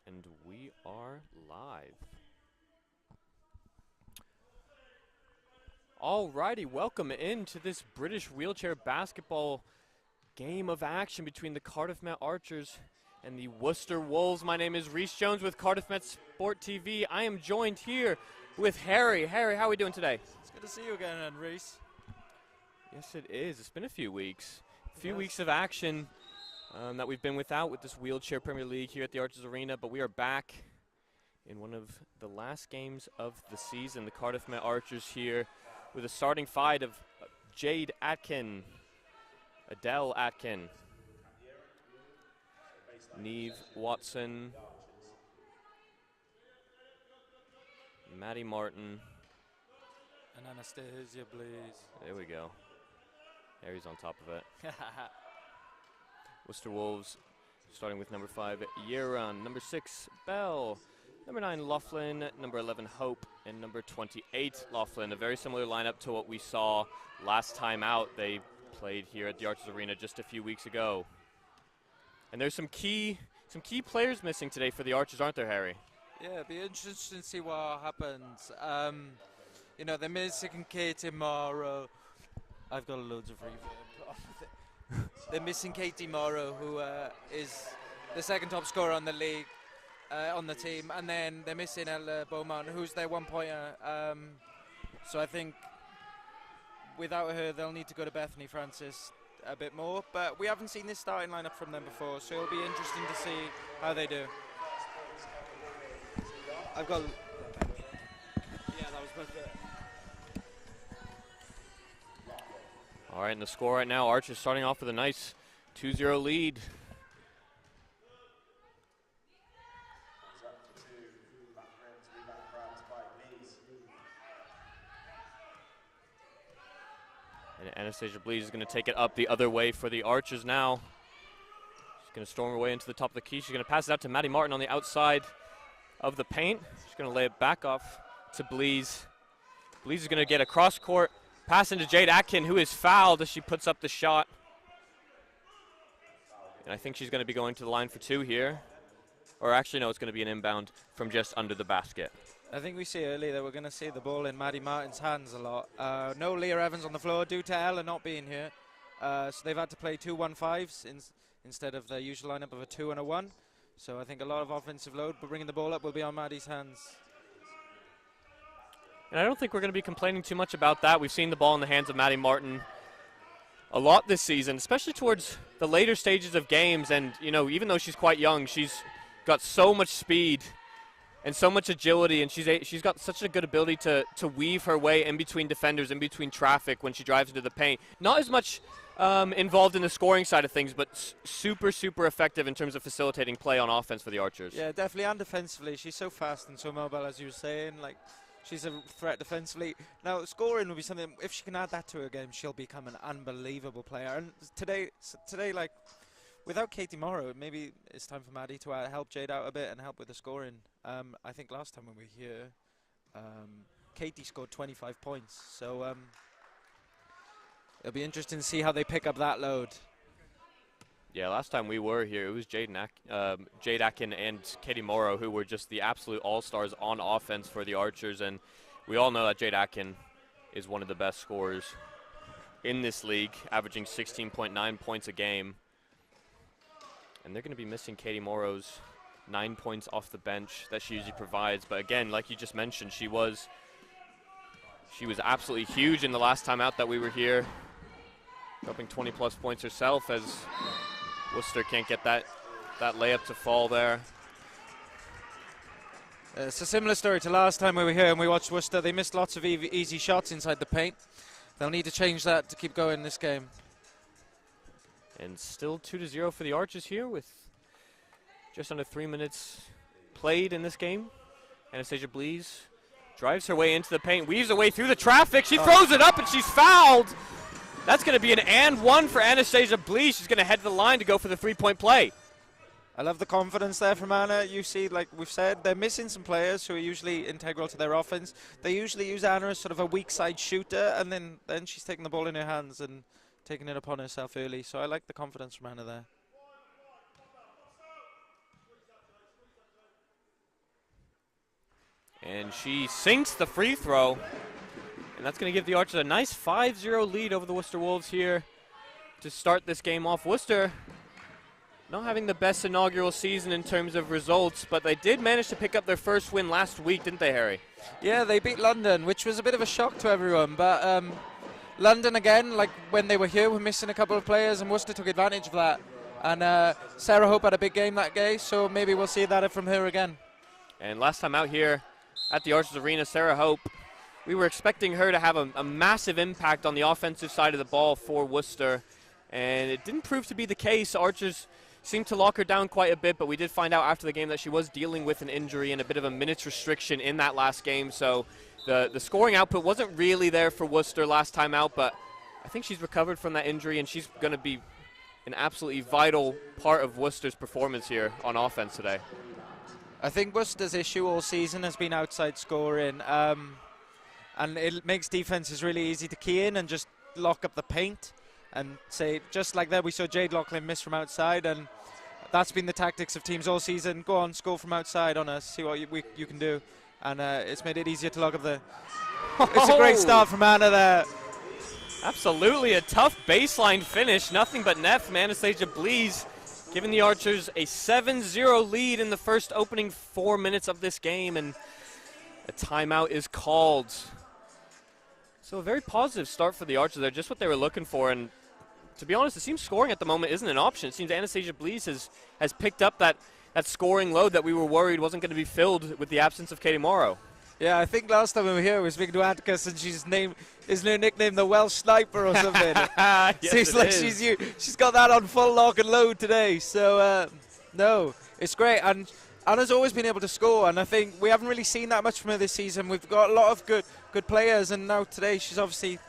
live. And we are live. Alrighty, welcome into this British wheelchair basketball game of action between the Cardiff Met Archers and the Worcester Wolves. My name is Reese Jones with Cardiff Met Sport TV. I am joined here with Harry. Harry, how are we doing today? It's good to see you again, Reese. Yes, it is. It's been a few weeks. A few weeks of action that we've been without with this wheelchair Premier League here at the Archers Arena, but we are back in one of the last games of the season. The Cardiff Met Archers here with a starting five of Jade Atkin, Adele Atkin, Neve Watson, Maddie Martin, and Anastasia Blaze. There we go. Harry's on top of it. Worcester Wolves starting with number 5, Yeran, number 6, Bell, number 9, Laughlin, number 11, Hope, and number 28, Laughlin. A very similar lineup to what we saw last time out. They played here at the Archers Arena just a few weeks ago. And there's some key players missing today for the Archers, aren't there, Harry? Yeah, it'll be interesting to see what happens. You know, they're missing Katie Morrow. I've got loads of reverb. They're missing Katie Morrow, who is the second top scorer on the league, on the team, and then they're missing Ella Beaumont, who's their one-pointer. So I think without her, they'll need to go to Bethany Francis a bit more. But we haven't seen this starting lineup from them before, so it'll be interesting to see how they do. I've got. Yeah, that was perfect. All right, and the score right now, Archers starting off with a nice 2-0 lead. And Anastasia Blees is going to take it up the other way for the Archers now. She's going to storm her way into the top of the key. She's going to pass it out to Maddie Martin on the outside of the paint. She's going to lay it back off to Blees. Blees is going to get a cross-court pass into Jade Atkin, who is fouled as she puts up the shot. And I think she's going to be going to the line for 2 here. Or actually, no, it's going to be an inbound from just under the basket. I think we see earlier that we're going to see the ball in Maddie Martin's hands a lot. No Leah Evans on the floor due to Ella not being here. So they've had to play 2 1-5s instead of their usual lineup of a 2 and a 1. So I think a lot of offensive load, but bringing the ball up will be on Maddie's hands. And I don't think we're going to be complaining too much about that. We've seen the ball in the hands of Maddie Martin a lot this season, especially towards the later stages of games. And, you know, even though she's quite young, she's got so much speed and so much agility, and she's got such a good ability to weave her way in between defenders, in between traffic when she drives into the paint. Not as much involved in the scoring side of things, but super, super effective in terms of facilitating play on offense for the Archers. Yeah, definitely, and defensively. She's so fast and so mobile, as you were saying. Like, she's a threat defensively. Now, scoring will be something, if she can add that to her game, she'll become an unbelievable player. And today, like, without Katie Morrow, maybe it's time for Maddie to help Jade out a bit and help with the scoring. I think last time when we were here, Katie scored 25 points. So it'll be interesting to see how they pick up that load. Yeah, last time we were here, it was Jade Atkin and Katie Morrow who were just the absolute all-stars on offense for the Archers. And we all know that Jade Atkin is one of the best scorers in this league, averaging 16.9 points a game. And they're going to be missing Katie Morrow's 9 points off the bench that she usually provides. But again, like you just mentioned, she was absolutely huge in the last time out that we were here, dropping 20-plus points herself as Worcester can't get that layup to fall there. It's a similar story to last time we were here and we watched Worcester. They missed lots of easy shots inside the paint. They'll need to change that to keep going this game. And still 2-0 for the Archers here with just under 3 minutes played in this game. Anastasia Blees drives her way into the paint, weaves her way through the traffic. She throws it up and she's fouled. That's going to be an and 1 for Anastasia Blees. She's going to head to the line to go for the 3-point play. I love the confidence there from Anna. You see, like we've said, they're missing some players who are usually integral to their offense. They usually use Anna as sort of a weak side shooter, and then she's taking the ball in her hands and taking it upon herself early. So I like the confidence from Anna there. And she sinks the free throw. And that's going to give the Archers a nice 5-0 lead over the Worcester Wolves here to start this game off. Worcester not having the best inaugural season in terms of results, but they did manage to pick up their first win last week, didn't they, Harry? Yeah, they beat London, which was a bit of a shock to everyone. But London, again, like when they were here, were missing a couple of players, and Worcester took advantage of that. And Sarah Hope had a big game that day, so maybe we'll see that from her again. And last time out here at the Archers Arena, Sarah Hope, we were expecting her to have a massive impact on the offensive side of the ball for Worcester, and it didn't prove to be the case. Archers seemed to lock her down quite a bit, but we did find out after the game that she was dealing with an injury and a bit of a minutes restriction in that last game, so the scoring output wasn't really there for Worcester last time out, but I think she's recovered from that injury, and she's going to be an absolutely vital part of Worcester's performance here on offense today. I think Worcester's issue all season has been outside scoring, and it makes defenses really easy to key in and just lock up the paint. And say, just like that, we saw Jade Loughlin miss from outside, and that's been the tactics of teams all season. Go on, score from outside on us, see what you can do. And it's made it easier to lock up the... It's a great start from Anna there. Absolutely a tough baseline finish. Nothing but net from Anastasia Blees, giving the Archers a 7-0 lead in the first opening 4 minutes of this game, and a timeout is called. So a very positive start for the Archers. They're just what they were looking for, and to be honest, it seems scoring at the moment isn't an option. It seems Anastasia Blees has picked up that scoring load that we were worried wasn't going to be filled with the absence of Katie Morrow. Yeah, I think last time we were here, we were speaking to Atticus, and she's her nickname the Welsh Sniper or something. Yes, Seems like she's got that on full lock and load today. So no, it's great, and Anna's always been able to score, and I think we haven't really seen that much from her this season. We've got a lot of good players, and now today she's obviously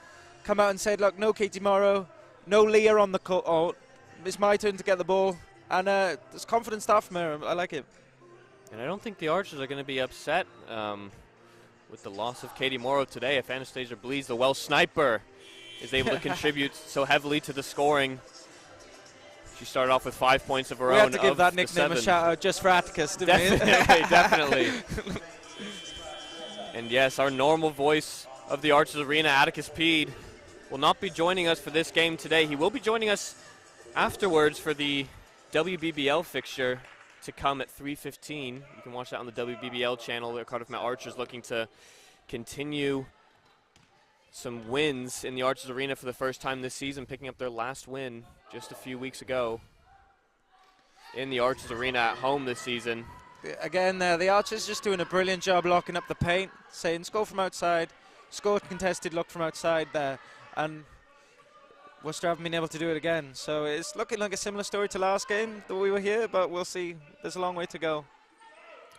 come out and said, look, no Katie Morrow, no Leah on the court. Oh, it's my turn to get the ball, and there's confident stuff from her. I like it. And I don't think the Archers are going to be upset with the loss of Katie Morrow today if Anastasia Blees, the Welsh Sniper, is able to contribute so heavily to the scoring. She started off with 5 points of her own. We had to give that nickname a shout out just for Atticus, didn't we? Definitely. And yes, our normal voice of the Archers Arena, Atticus Peed, will not be joining us for this game today. He will be joining us afterwards for the WBBL fixture to come at 3:15. You can watch that on the WBBL channel. The Cardiff Met Archers looking to continue some wins in the Archers Arena for the first time this season, picking up their last win just a few weeks ago in the Archers Arena at home this season. Again, the Archers just doing a brilliant job locking up the paint, saying score from outside, score contested look from outside there, and Worcester haven't been able to do it again. So it's looking like a similar story to last game that we were here, but we'll see. There's a long way to go.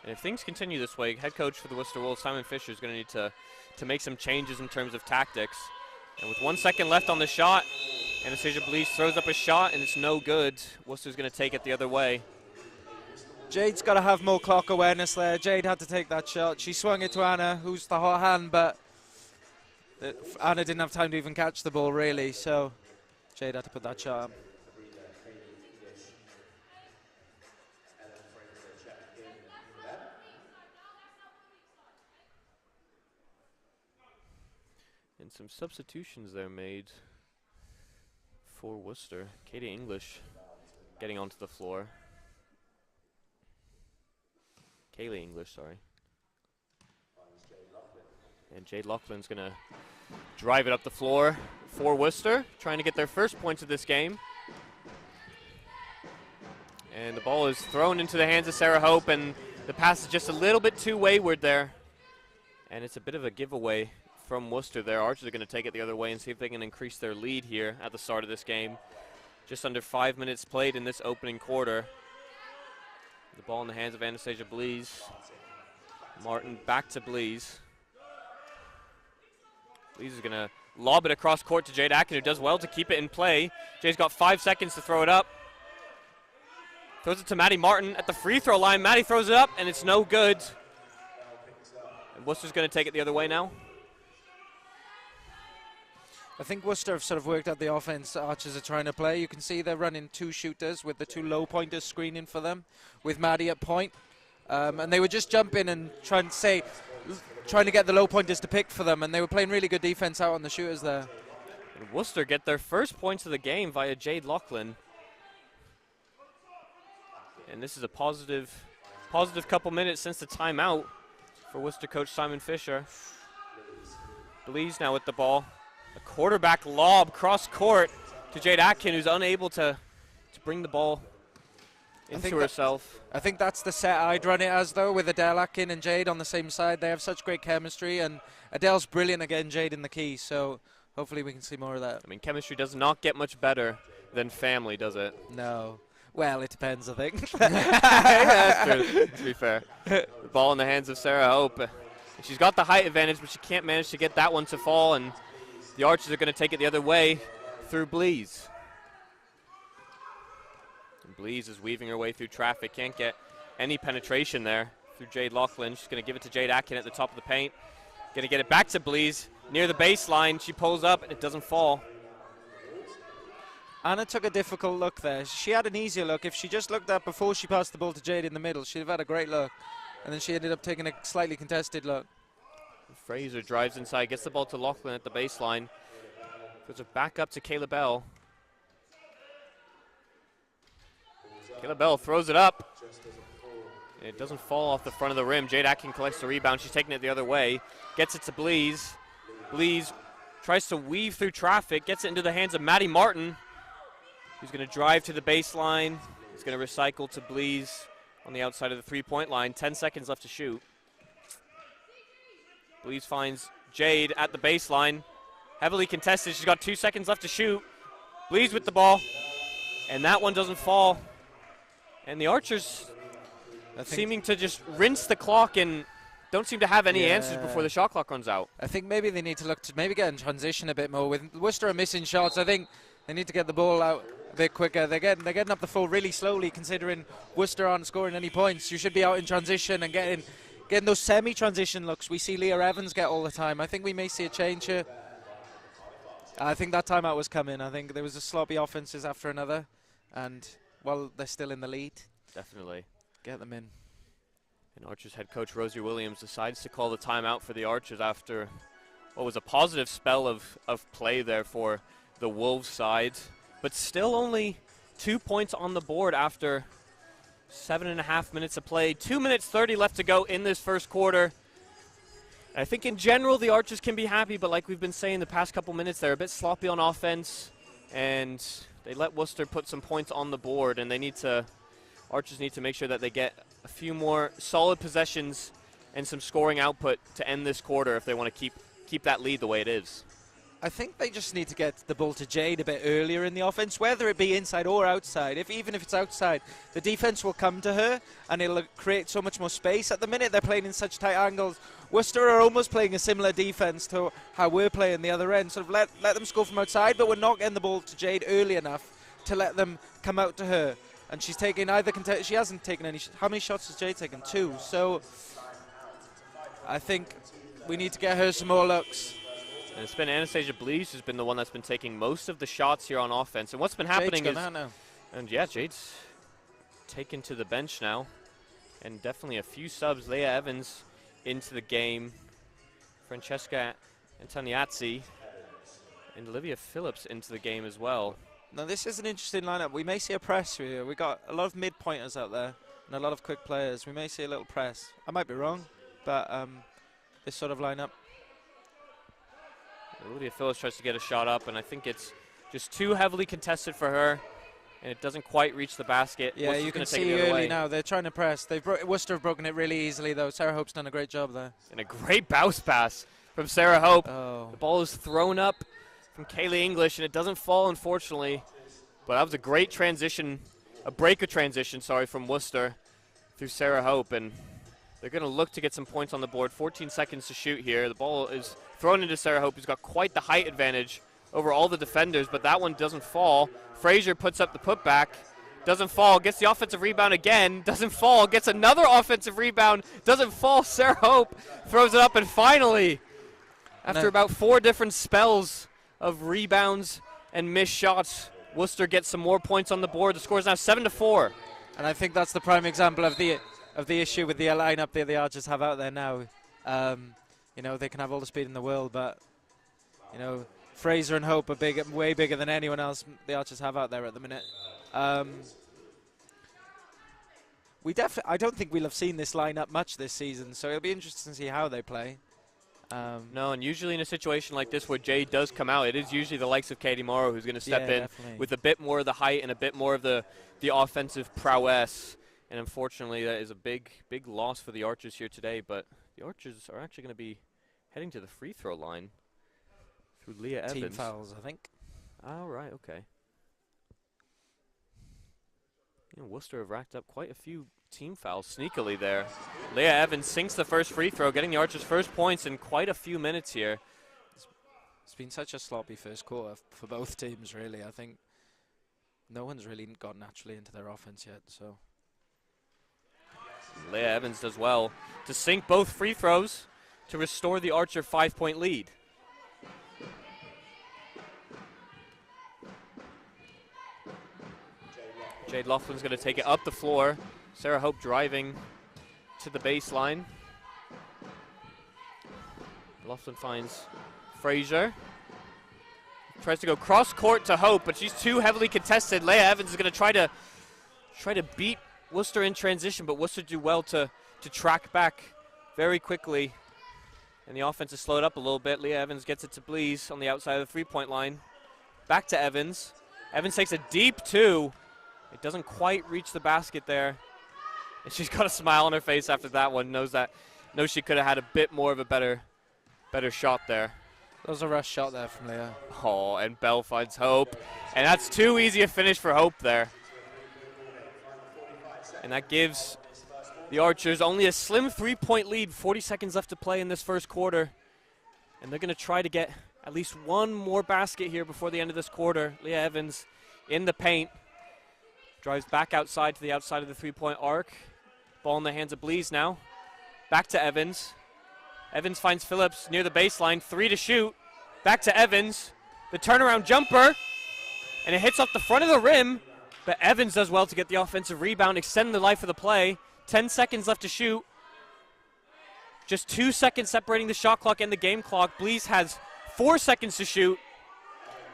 And if things continue this way, head coach for the Worcester Wolves, Simon Fisher, is going to need to make some changes in terms of tactics. And with 1 second left on the shot, Anastasia Blees throws up a shot, and it's no good. Worcester's going to take it the other way. Jade's got to have more clock awareness there. Jade had to take that shot. She swung it to Anna, who's the hot hand, but Anna didn't have time to even catch the ball, really, so Jade had to put that shot up. And some substitutions there made for Worcester. Katie English getting onto the floor. Kaylee English, sorry. And Jade Loughlin's going to drive it up the floor for Worcester, trying to get their first points of this game. And the ball is thrown into the hands of Sarah Hope, and the pass is just a little bit too wayward there. And it's a bit of a giveaway from Worcester there. Archers are going to take it the other way and see if they can increase their lead here at the start of this game. Just under 5 minutes played in this opening quarter. The ball in the hands of Anastasia Blees. Martin back to Blees. Blees is going to lob it across court to Jade Atkin, who does well to keep it in play. Jade's got 5 seconds to throw it up. Throws it to Maddie Martin at the free throw line. Maddie throws it up, and it's no good. And Worcester's going to take it the other way now. I think Worcester have sort of worked out the offense Archers are trying to play. You can see they're running 2 shooters with the 2 low pointers screening for them, with Maddie at point. And they were just jumping and trying to get the low pointers to pick for them, and they were playing really good defense out on the shooters there. And Worcester get their first points of the game via Jade Laughlin. And this is a positive couple minutes since the timeout for Worcester coach Simon Fisher. Blees now with the ball. A quarterback lob cross court to Jade Atkin, who's unable to bring the ball into herself. I think that's the set I'd run it as, though, with Adele Atkin and Jade on the same side. They have such great chemistry, and Adele's brilliant at getting Jade in the key, so hopefully we can see more of that. I mean, chemistry does not get much better than family, does it? No. Well, it depends, I think. That's true, to be fair. The ball in the hands of Sarah Hope. She's got the height advantage, but she can't manage to get that one to fall, and the Archers are going to take it the other way through Blees. And Blees is weaving her way through traffic. Can't get any penetration there through Jade Laughlin. She's going to give it to Jade Atkin at the top of the paint. Going to get it back to Blees near the baseline. She pulls up, and it doesn't fall. Anna took a difficult look there. She had an easier look. If she just looked up before she passed the ball to Jade in the middle, she'd have had a great look. And then she ended up taking a slightly contested look. Fraser drives inside, gets the ball to Laughlin at the baseline. Goes it back up to Kayla Bell. Kayla Bell throws it up. It doesn't fall off the front of the rim. Jade Atkin collects the rebound. She's taking it the other way. Gets it to Blees. Blees tries to weave through traffic. Gets it into the hands of Maddie Martin, who's going to drive to the baseline. He's going to recycle to Blees on the outside of the three-point line. 10 seconds left to shoot. Blees finds Jade at the baseline. Heavily contested. She's got 2 seconds left to shoot. Blees with the ball. And that one doesn't fall. And the Archers seeming to just rinse the clock and don't seem to have any answers before the shot clock runs out. I think maybe they need to look to maybe get in transition a bit more. With Worcester missing shots, I think they need to get the ball out a bit quicker. They're getting up the floor really slowly, considering Worcester aren't scoring any points. You should be out in transition and getting those semi-transition looks we see Leah Evans get all the time. I think we may see a change here. I think that timeout was coming. I think there was a sloppy offenses after another, and well, they're still in the lead. Definitely. Get them in. And Archers head coach Rosie Williams decides to call the timeout for the Archers after what was a positive spell of play there for the Wolves side, but still only 2 points on the board after 7.5 minutes of play. 2 minutes 30 left to go in this first quarter. I think in general the Archers can be happy, but like we've been saying the past couple minutes, they're a bit sloppy on offense, and they let Worcester put some points on the board, and Archers need to make sure that they get a few more solid possessions and some scoring output to end this quarter if they want to keep that lead the way it is. I think they just need to get the ball to Jade a bit earlier in the offense, whether it be inside or outside. Even if it's outside, the defense will come to her and it'll create so much more space. At the minute, they're playing in such tight angles. Worcester are almost playing a similar defense to how we're playing the other end. Sort of let them score from outside, but we're not getting the ball to Jade early enough to let them come out to her. And she's taking she hasn't taken any. How many shots has Jade taken? 2. So I think we need to get her some more looks. And it's been Anastasia Blees who's been the one that's been taking most of the shots here on offense. And what's been happening is, Jade's taken to the bench now, and definitely a few subs. Leah Evans into the game, Francesca Antoniazzi, and Olivia Phillips into the game as well. Now this is an interesting lineup. We may see a press here. We got a lot of mid-pointers out there and a lot of quick players. We may see a little press. I might be wrong, but this sort of lineup. Olivia Phillips tries to get a shot up, and I think it's just too heavily contested for her, and it doesn't quite reach the basket. Yeah, you can see early now. They're trying to press. Worcester have broken it really easily, though. Sarah Hope's done a great job there. And a great bounce pass from Sarah Hope. Oh. The ball is thrown up from Kaylee English, and it doesn't fall, unfortunately. But that was a great transition, a break of transition, from Worcester through Sarah Hope, and they're going to look to get some points on the board. 14 seconds to shoot here. The ball is thrown into Sarah Hope, who's got quite the height advantage over all the defenders, but that one doesn't fall. Frazier puts up the putback, doesn't fall, gets the offensive rebound again, doesn't fall, gets another offensive rebound, doesn't fall. Sarah Hope throws it up, and finally, after about 4 different spells of rebounds and missed shots, Worcester gets some more points on the board. The score is now 7-4. And I think that's the prime example of the issue with the lineup that the Archers have out there now. You know, they can have all the speed in the world, but you know, Fraser and Hope are way bigger than anyone else the Archers have out there at the minute. I don't think we'll have seen this lineup much this season, so it'll be interesting to see how they play. No, and usually in a situation like this where Jade does come out, it is usually the likes of Katie Morrow who's going to step in with a bit more of the height and a bit more of the offensive prowess. And unfortunately, that is a big loss for the Archers here today. But the Archers are actually going to be heading to the free throw line through Leah Evans. Team fouls, I think. Oh, right, okay. You know, Worcester have racked up quite a few team fouls sneakily there. Leah Evans sinks the first free throw, getting the Archers' first points in quite a few minutes here. It's been such a sloppy first quarter for both teams, really. I think no one's really got naturally into their offense yet, so. Leah Evans does well to sink both free throws to restore the Archer 5-point lead. Jade Laughlin's going to take it up the floor. Sarah Hope driving to the baseline. Laughlin finds Fraser. Tries to go cross court to Hope, but she's too heavily contested. Leah Evans is going to try to beat Worcester in transition, but Worcester do well to track back very quickly. And the offense is slowed up a little bit. Leah Evans gets it to Blees on the outside of the three-point line. Back to Evans. Evans takes a deep two. It doesn't quite reach the basket there. And she's got a smile on her face after that one. Knows she could have had a bit more of a better shot there. That was a rush shot there from Leah. Oh, and Bell finds Hope. And that's too easy a finish for Hope there. And that gives the Archers only a slim 3-point lead. 40 seconds left to play in this first quarter. And they're going to try to get at least one more basket here before the end of this quarter. Leah Evans in the paint. Drives back outside to the outside of the three-point arc. Ball in the hands of Blees now. Back to Evans. Evans finds Phillips near the baseline. 3 to shoot. Back to Evans. The turnaround jumper. And it hits off the front of the rim. But Evans does well to get the offensive rebound, extend the life of the play. 10 seconds left to shoot. Just 2 seconds separating the shot clock and the game clock. Blees has 4 seconds to shoot.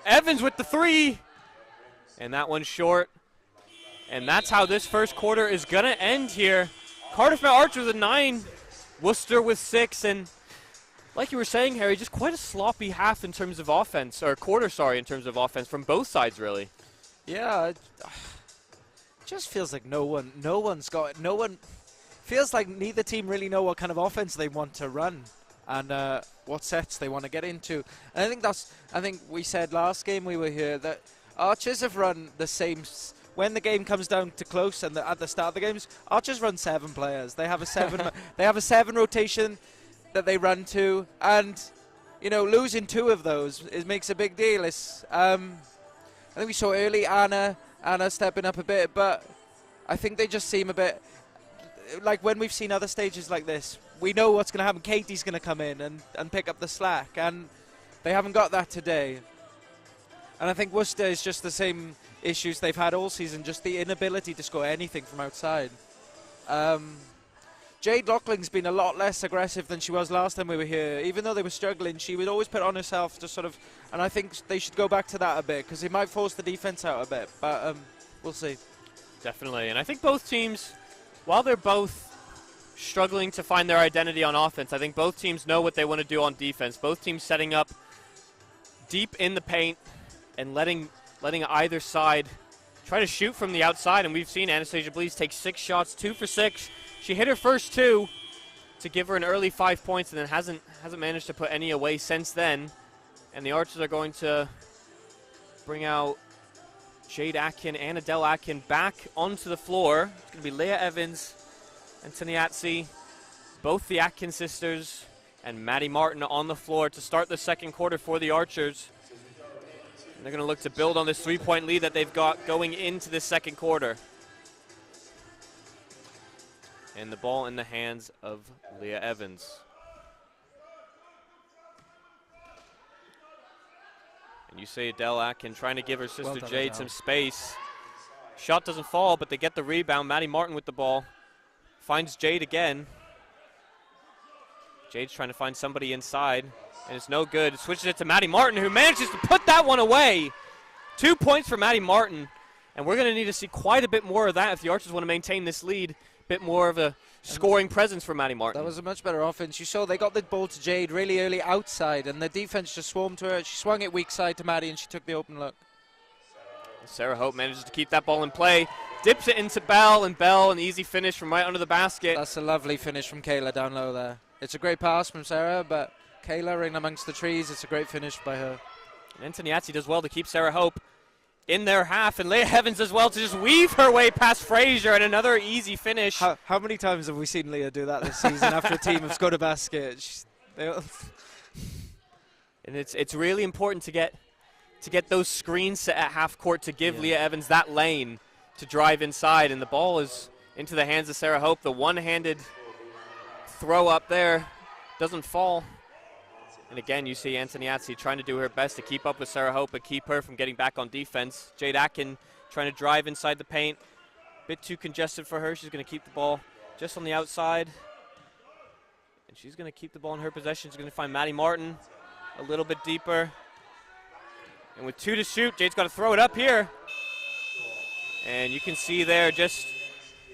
Evans with the 3. And that one's short. And that's how this first quarter is going to end here. Cardiff Archers with 9, Worcester with 6, and like you were saying, Harry, just quite a sloppy half in terms of offense, or quarter, sorry, in terms of offense from both sides, really. Yeah, it just feels like no one feels like neither team really know what kind of offense they want to run and what sets they want to get into. And I think we said last game we were here that Archers have run the same. When the game comes down to close and at the start of the games, Archers run 7 players. They have a 7. They have a 7 rotation that they run to, and you know, losing 2 of those makes a big deal. I think we saw early Anna stepping up a bit, but I think they just seem a bit like when we've seen other stages like this. We know what's going to happen. Katie's going to come in and pick up the slack, and they haven't got that today. And I think Worcester is just the same issues they've had all season, just the inability to score anything from outside. Jade Laughlin's been a lot less aggressive than she was last time we were here. Even though they were struggling, she would always put on herself to sort of, and I think they should go back to that a bit because it might force the defense out a bit, but we'll see. Definitely, and I think both teams, while they're both struggling to find their identity on offense, I think both teams know what they want to do on defense. Both teams setting up deep in the paint and letting either side try to shoot from the outside, and we've seen Anastasia Blees take 6 shots, 2 for 6. She hit her first 2 to give her an early 5 points, and then hasn't managed to put any away since then. And the Archers are going to bring out Jade Atkin and Adele Atkin back onto the floor. It's going to be Leah Evans and Taniatsi, both the Atkin sisters, and Maddie Martin on the floor to start the second quarter for the Archers. They're going to look to build on this 3-point lead that they've got going into this second quarter. And the ball in the hands of Leah Evans. And you see Adele Atkin trying to give her sister done, Jade Adele. some space. Shot doesn't fall, but they get the rebound. Maddie Martin with the ball. Finds Jade again. Jade's trying to find somebody inside, and it's no good. Switches it to Maddie Martin, who manages to put that one away. 2 points for Maddie Martin, and we're going to need to see quite a bit more of that if the Archers want to maintain this lead. A bit more of a scoring presence for Maddie Martin. That was a much better offense. You saw they got the ball to Jade really early outside, and the defense just swarmed to her. She swung it weak side to Maddie, and she took the open look. Sarah Hope manages to keep that ball in play. Dips it into Bell, and Bell, an easy finish from right under the basket. That's a lovely finish from Kayla down low there. It's a great pass from Sarah, but Kayla in amongst the trees, it's a great finish by her. And Antoniazzi does well to keep Sarah Hope in their half, and Leah Evans as well to just weave her way past Frazier, and another easy finish. How many times have we seen Leah do that this season after a team have scored a basket? And it's really important to get those screens set at half court to give Leah Evans that lane to drive inside, and the ball is into the hands of Sarah Hope. The one-handed throw up there doesn't fall. And again, you see Antoniazzi trying to do her best to keep up with Sarah Hope and keep her from getting back on defense. Jade Atkin trying to drive inside the paint. Bit too congested for her. She's going to keep the ball just on the outside. And she's going to keep the ball in her possession. She's going to find Maddie Martin a little bit deeper. And with 2 to shoot, Jade's got to throw it up here. And you can see there just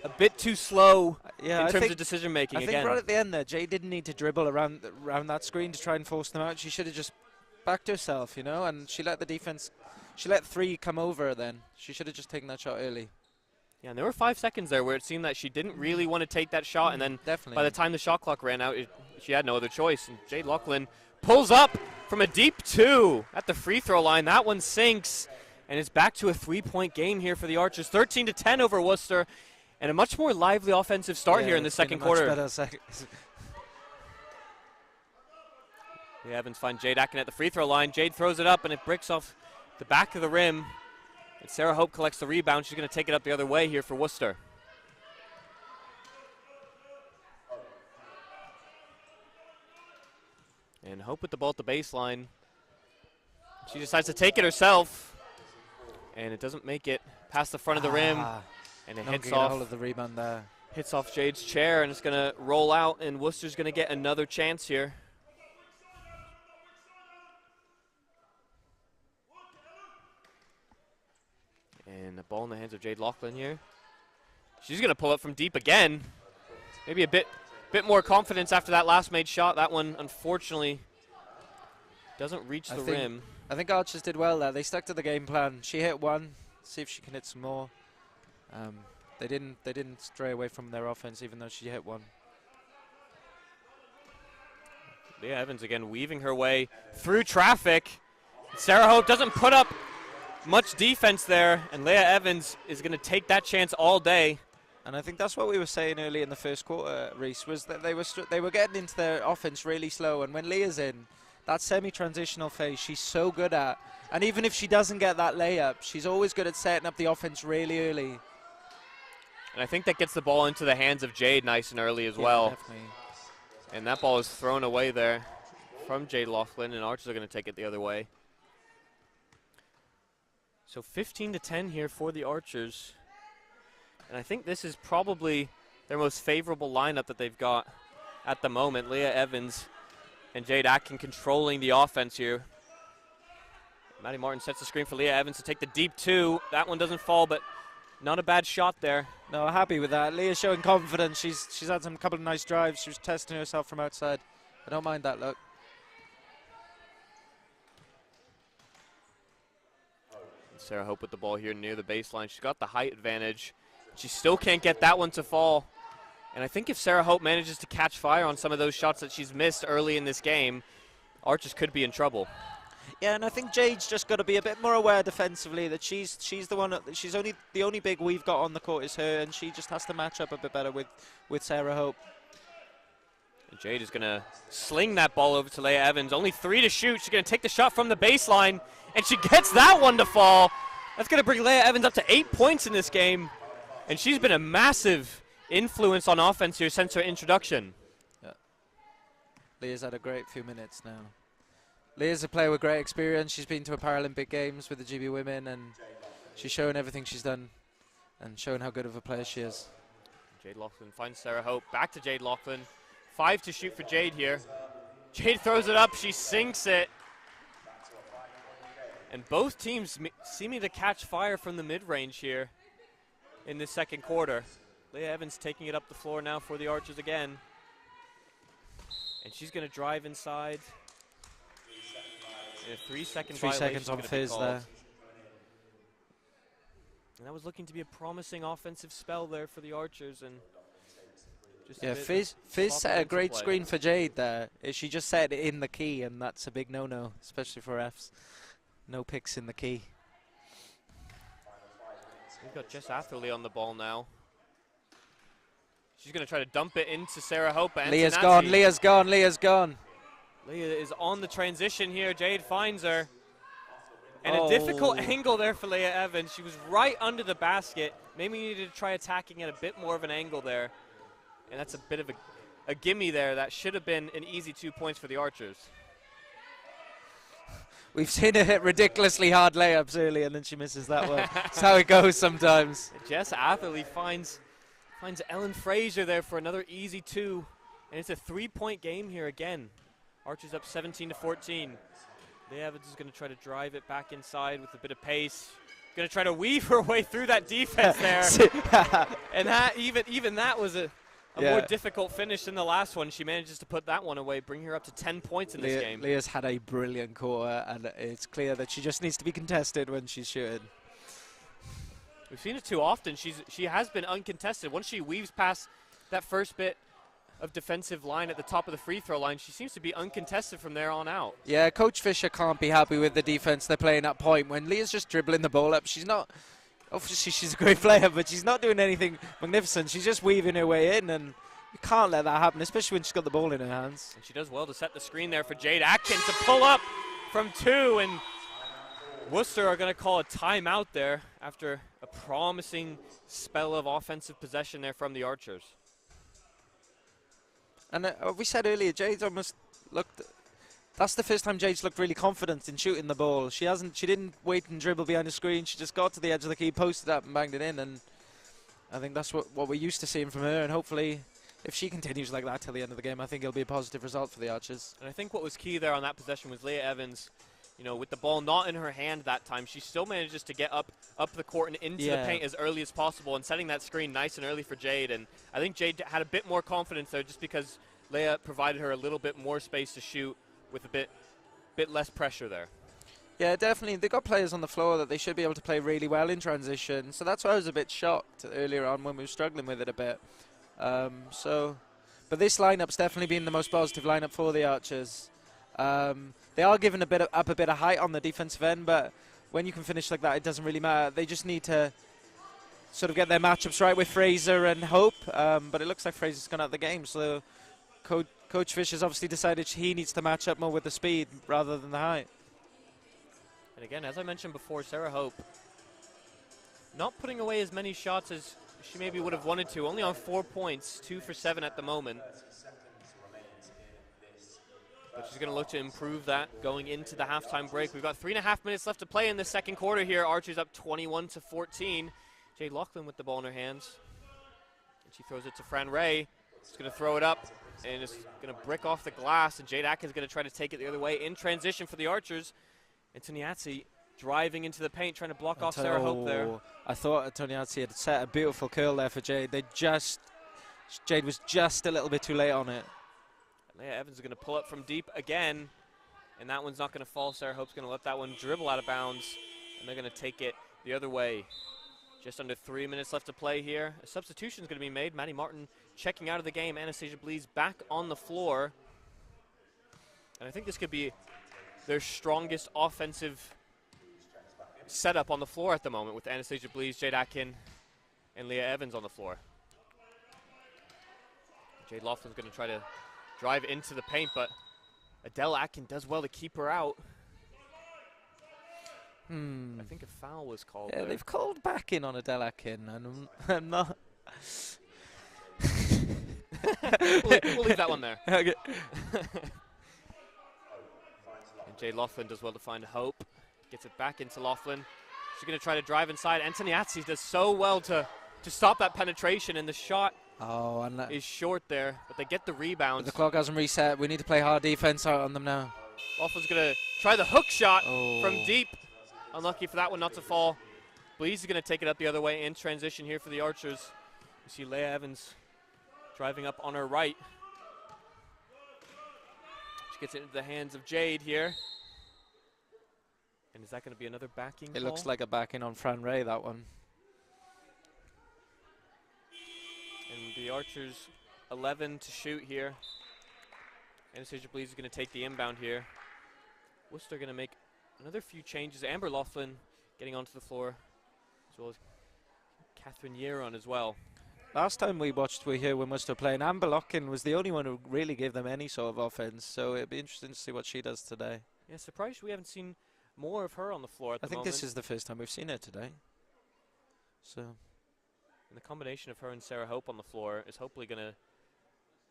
a bit too slow in terms of decision making again. I think right at the end there, Jade didn't need to dribble around that screen to try and force them out. She should have just backed herself, you know, and she let the defense, she let 3 come over then. She should have just taken that shot early. Yeah, and there were 5 seconds there where it seemed that she didn't really want to take that shot, and then by the time the shot clock ran out, she had no other choice. And Jade Loughlin pulls up from a deep 2 at the free throw line. That one sinks, and it's back to a 3-point game here for the Archers. 13-10 over Worcester, and a much more lively offensive start here in the second quarter. Evans finds Jade Atkin at the free throw line. Jade throws it up, and it breaks off the back of the rim. And Sarah Hope collects the rebound. She's going to take it up the other way here for Worcester. And Hope with the ball at the baseline. She decides to take it herself. And it doesn't make it past the front of the rim. And it hits off. Hold of the rebound there. Hits off Jade's chair, and it's going to roll out, and Worcester's going to get another chance here. And the ball in the hands of Jade Loughlin here. She's going to pull up from deep again. Maybe a bit more confidence after that last made shot. That one, unfortunately, doesn't reach the rim. I think Archers did well there. They stuck to the game plan. She hit one. See if she can hit some more. They didn't stray away from their offense, even though she hit one. Leah Evans again weaving her way through traffic. Sarah Hope doesn't put up much defense there, and Leah Evans is going to take that chance all day. And I think that's what we were saying early in the first quarter, Reese, was that they were getting into their offense really slow, and when Leah's in, that semi-transitional phase she's so good at, and even if she doesn't get that layup, she's always good at setting up the offense really early. And I think that gets the ball into the hands of Jade nice and early as well. Definitely. And that ball is thrown away there from Jade Loughlin, and Archers are going to take it the other way. So 15-10 here for the Archers. And I think this is probably their most favorable lineup that they've got at the moment. Leah Evans and Jade Atkin controlling the offense here. Maddie Martin sets the screen for Leah Evans to take the deep 2. That one doesn't fall, but not a bad shot there. No, happy with that. Leah's showing confidence. She's had some couple of nice drives. She was testing herself from outside. I don't mind that look. Sarah Hope with the ball here near the baseline. She's got the height advantage. She still can't get that one to fall. And I think if Sarah Hope manages to catch fire on some of those shots that she's missed early in this game, Archers could be in trouble. Yeah, and I think Jade's just got to be a bit more aware defensively that she's the one. She's the only big we've got on the court is her, and she just has to match up a bit better with Sarah Hope. And Jade is going to sling that ball over to Leah Evans. Only 3 to shoot. She's going to take the shot from the baseline, and she gets that one to fall. That's going to bring Leah Evans up to 8 points in this game, and she's been a massive influence on offense here since her introduction. Yeah. Leah's had a great few minutes now. Leah's a player with great experience. She's been to a Paralympic Games with the GB women, and she's shown everything she's done and shown how good of a player she is. Jade Laughlin finds Sarah Hope. Back to Jade Laughlin. 5 to shoot for Jade here. Jade throws it up. She sinks it. And both teams seeming to catch fire from the mid-range here in this second quarter. Leah Evans taking it up the floor now for the Archers again. And she's going to drive inside. And a 3-second violation. 3 seconds on Fizz there. And that was looking to be a promising offensive spell there for the Archers. And just yeah, Fizz set a great screen for Jade there. She just set it in the key, and that's a big no-no, especially for refs. No picks in the key. We've got Jess Atherley on the ball now. She's going to try to dump it into Sarah Hope. Leah's gone, Leah's gone, Leah's gone. Leah is on the transition here. Jade finds her. And a difficult angle there for Leah Evans. She was right under the basket. Maybe we needed to try attacking at a bit more of an angle there. And that's a bit of a gimme there. That should have been an easy 2 points for the Archers. We've seen her hit ridiculously hard layups early, and then she misses that one. That's how it goes sometimes. Jess Atherley finds Ellen Fraser there for another easy 2. And it's a 3-point game here again. Archers up 17 to 14. Leah Evans is going to try to drive it back inside with a bit of pace. Going to try to weave her way through that defense there. And that even that was a more difficult finish than the last one. She manages to put that one away, bring her up to 10 points in this game. Leah's had a brilliant quarter, and it's clear that she just needs to be contested when she's shooting. We've seen it too often. She has been uncontested. Once she weaves past that first bit of defensive line at the top of the free throw line, she seems to be uncontested from there on out. Yeah, Coach Fisher can't be happy with the defense they're playing at point when Leah's just dribbling the ball up. She's not, obviously she's a great player, but she's not doing anything magnificent. She's just weaving her way in, and you can't let that happen, especially when she's got the ball in her hands. And she does well to set the screen there for Jade Atkins to pull up from 2, and Worcester are going to call a timeout there after a promising spell of offensive possession there from the Archers. And we said earlier, Jade's almost looked. That's the first time Jade's looked really confident in shooting the ball. She didn't wait and dribble behind the screen. She just got to the edge of the key, posted up, and banged it in. And I think that's what we're used to seeing from her. And hopefully, if she continues like that till the end of the game, I think it'll be a positive result for the Archers. And I think what was key there on that possession was Leah Evans. You know, with the ball not in her hand that time, she still manages to get up the court and into the paint as early as possible, and setting that screen nice and early for Jade. And I think Jade had a bit more confidence there just because Leah provided her a little bit more space to shoot with a bit less pressure there. Yeah, definitely. They've got players on the floor that they should be able to play really well in transition. So that's why I was a bit shocked earlier on when we were struggling with it a bit. But this lineup's definitely been the most positive lineup for the Archers. They are giving a bit of height on the defensive end, but when you can finish like that, it doesn't really matter. They just need to sort of get their matchups right with Fraser and Hope. But it looks like Fraser's gone out of the game, so Coach Fisher's obviously decided he needs to match up more with the speed rather than the height. And again, as I mentioned before, Sarah Hope not putting away as many shots as she maybe would have wanted to. Only on 4 points, 2 for 7 at the moment. But she's going to look to improve that going into the halftime break. We've got 3.5 minutes left to play in the second quarter here. Archers up 21 to 14. Jade Laughlin with the ball in her hands. And she throws it to Fran Ray. She's going to throw it up, and it's going to brick off the glass. And Jade Atkins is going to try to take it the other way in transition for the Archers. And Toniatzi driving into the paint, trying to block off Sarah Hope there. I thought Toniatzi had set a beautiful curl there for Jade. Jade was just a little bit too late on it. Leah Evans is going to pull up from deep again, and that one's not going to fall. Sarah Hope's going to let that one dribble out of bounds, and they're going to take it the other way. Just under 3 minutes left to play here. A substitution is going to be made. Maddie Martin checking out of the game. Anastasia Blees back on the floor. And I think this could be their strongest offensive setup on the floor at the moment, with Anastasia Blees, Jade Atkin, and Leah Evans on the floor. Jade Laughlin's going to try to drive into the paint, but Adele Atkin does well to keep her out. I think a foul was called. Yeah, they've called back in on Adele Atkin, and I'm not. we'll leave that one there. Okay. And Jade Laughlin does well to find Hope. Gets it back into Laughlin. She's going to try to drive inside. Antoniazzi does so well to stop that penetration, and the shot is short there, but they get the rebound. The clock hasn't reset. We need to play hard defense out on them now. Laughlin's going to try the hook shot from deep. Unlucky for that one not to fall. Blees is going to take it up the other way in transition here for the Archers. You see Leah Evans driving up on her right. She gets it into the hands of Jade here. And is that going to be another backing It call? looks like a backing on Fran Ray, that one. And the Archers 11 to shoot here. Anastasia Blees is going to take the inbound here. Worcester going to make another few changes. Amber Laughlin getting onto the floor, as well as Catherine Yearon as well. Last time we watched, we here when Worcester playing, Amber Loughlin was the only one who really gave them any sort of offense. So it'd be interesting to see what she does today. Yeah, surprised we haven't seen more of her on the floor at the moment. I think this is the first time we've seen her today. So, and the combination of her and Sarah Hope on the floor is hopefully going to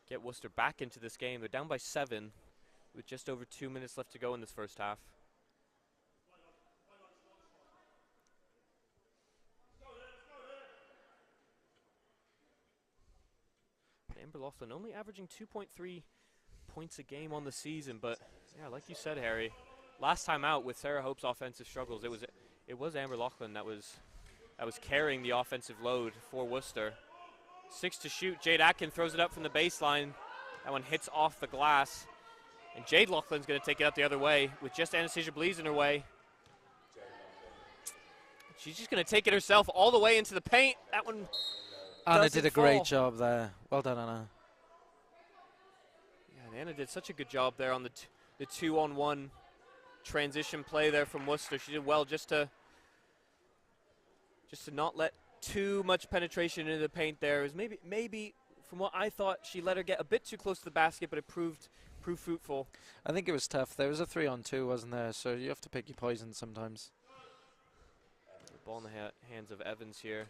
get Worcester back into this game. They're down by 7 with just over 2 minutes left to go in this first half. Amber Laughlin only averaging 2.3 points a game on the season, but yeah, like you said, Harry, last time out with Sarah Hope's offensive struggles, it was Amber Laughlin that was carrying the offensive load for Worcester. 6 to shoot. Jade Atkin throws it up from the baseline. That one hits off the glass, and Jade Laughlin's going to take it up the other way with just Anastasia Blees in her way. She's just going to take it herself all the way into the paint. That one. Anna did a great job there. Well done, Anna. Yeah, and Anna did such a good job there on the 2-on-1 transition play there from Worcester. She did well just to not let too much penetration into the paint there. It was maybe from what I thought, she let her get a bit too close to the basket, but it proved fruitful. I think it was tough. There was a 3-on-2, wasn't there? So you have to pick your poison sometimes. The ball in the hands of Evans here.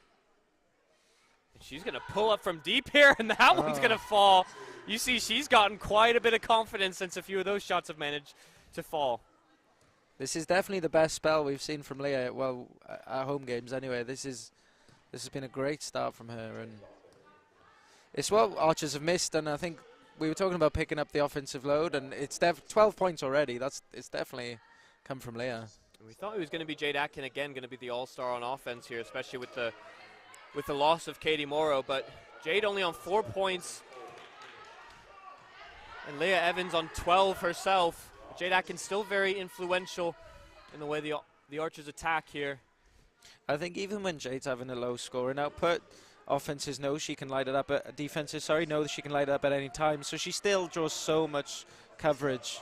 And she's going to pull up from deep here, and that one's going to fall. You see, she's gotten quite a bit of confidence since a few of those shots have managed to fall. This is definitely the best spell we've seen from Leah. Well, at home games anyway. This has been a great start from her, and it's what Archers have missed. And I think we were talking about picking up the offensive load, and it's 12 points already. It's definitely come from Leah. We thought it was going to be Jade Atkin again, going to be the all-star on offense here, especially with the loss of Katie Morrow, but Jade only on 4 points, and Leah Evans on 12 herself. Jade Atkins still very influential in the way the Archers attack here. I think even when Jade's having a low scoring output, offenses know she can light it up. Defenses, know that she can light it up at any time, so she still draws so much coverage.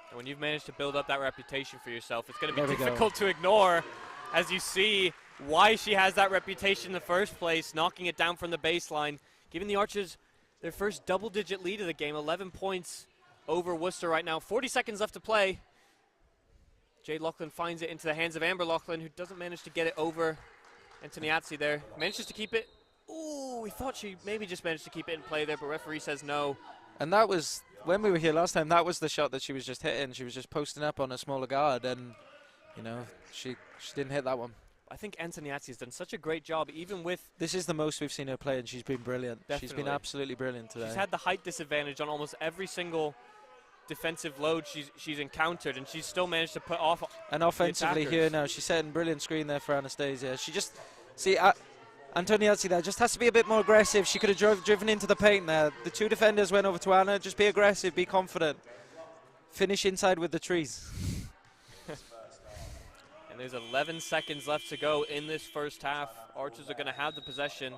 And when you've managed to build up that reputation for yourself, it's going to be difficult to ignore, as you see why she has that reputation in the first place, knocking it down from the baseline, giving the Archers their first double-digit lead of the game, 11 points over Worcester right now. 40 seconds left to play. Jade Laughlin finds it into the hands of Amber Laughlin, who doesn't manage to get it over Antoniazzi there. Manages to keep it. Ooh, we thought she maybe just managed to keep it in play there, but referee says no. And that was, when we were here last time, that was the shot that she was just hitting. She was just posting up on a smaller guard, and, she didn't hit that one. I think Antoniazzi has done such a great job, even with... This is the most we've seen her play, and she's been brilliant. Definitely. She's been absolutely brilliant today. She's had the height disadvantage on almost every single defensive load she's encountered, and she's still managed to put off. And offensively here now, she's setting brilliant screen there for Anastasia. She just... See, Antoniazzi there just has to be a bit more aggressive. She could have driven into the paint there. The two defenders went over to Anna. Just be aggressive, be confident. Finish inside with the trees. And there's 11 seconds left to go in this first half. Archers are going to have the possession.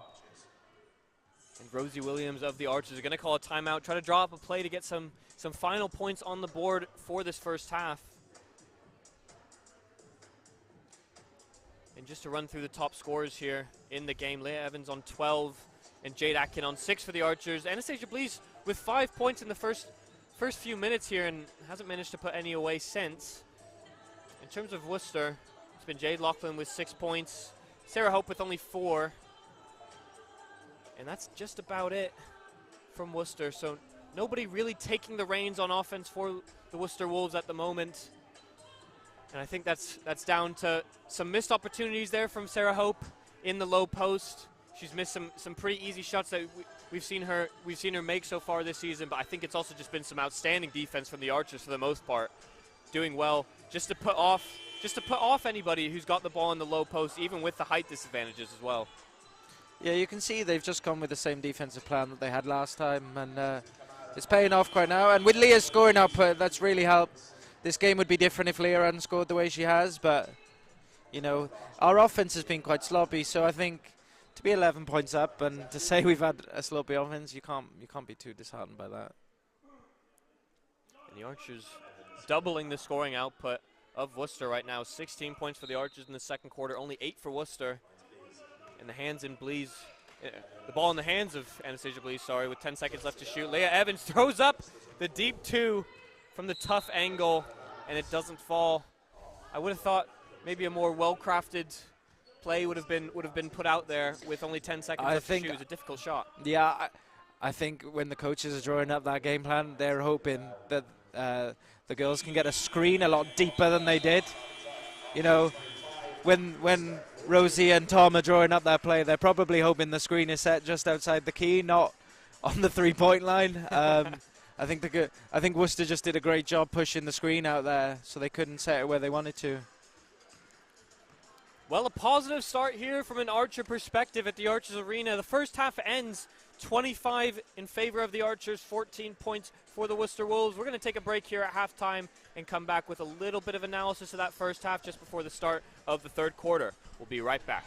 And Rosie Williams of the Archers are going to call a timeout, try to draw up a play to get some final points on the board for this first half. And just to run through the top scorers here in the game, Leah Evans on 12 and Jade Atkin on 6 for the Archers. Anastasia Blees with 5 points in the first few minutes here and hasn't managed to put any away since. In terms of Worcester, it's been Jade Laughlin with 6 points, Sarah Hope with only 4. And that's just about it from Worcester. So nobody really taking the reins on offense for the Worcester Wolves at the moment. And I think that's down to some missed opportunities there from Sarah Hope in the low post. She's missed some pretty easy shots that we've seen her make so far this season, but I think it's also just been some outstanding defense from the Archers for the most part, doing well just to put off anybody who's got the ball in the low post, even with the height disadvantages as well. Yeah, you can see they've just gone with the same defensive plan that they had last time, and it's paying off quite now. And with Leah's scoring output, that's really helped. This game would be different if Leah hadn't scored the way she has, but you know, our offense has been quite sloppy, so I think to be 11 points up and to say we've had a sloppy offense, you can't be too disheartened by that. And the Archers doubling the scoring output of Worcester right now. 16 points for the Archers in the second quarter, only 8 for Worcester. In the hands in Blees, the ball in the hands of Anastasia Blees, sorry, with 10 seconds left to shoot. Leah Evans throws up the deep 2 from the tough angle, and it doesn't fall. I would have thought maybe a more well-crafted play would have been put out there with only 10 seconds left to shoot. It was a difficult shot. Yeah, I think when the coaches are drawing up that game plan, they're hoping that the girls can get a screen a lot deeper than they did. You know, when Rosie and Tom are drawing up their play, they're probably hoping the screen is set just outside the key, not on the three-point line. I think Worcester just did a great job pushing the screen out there, so they couldn't set it where they wanted to. Well, a positive start here from an Archer perspective at the Archers Arena. The first half ends 25 in favor of the Archers, 14 points for the Worcester Wolves. We're going to take a break here at halftime and come back with a little bit of analysis of that first half just before the start of the third quarter. We'll be right back.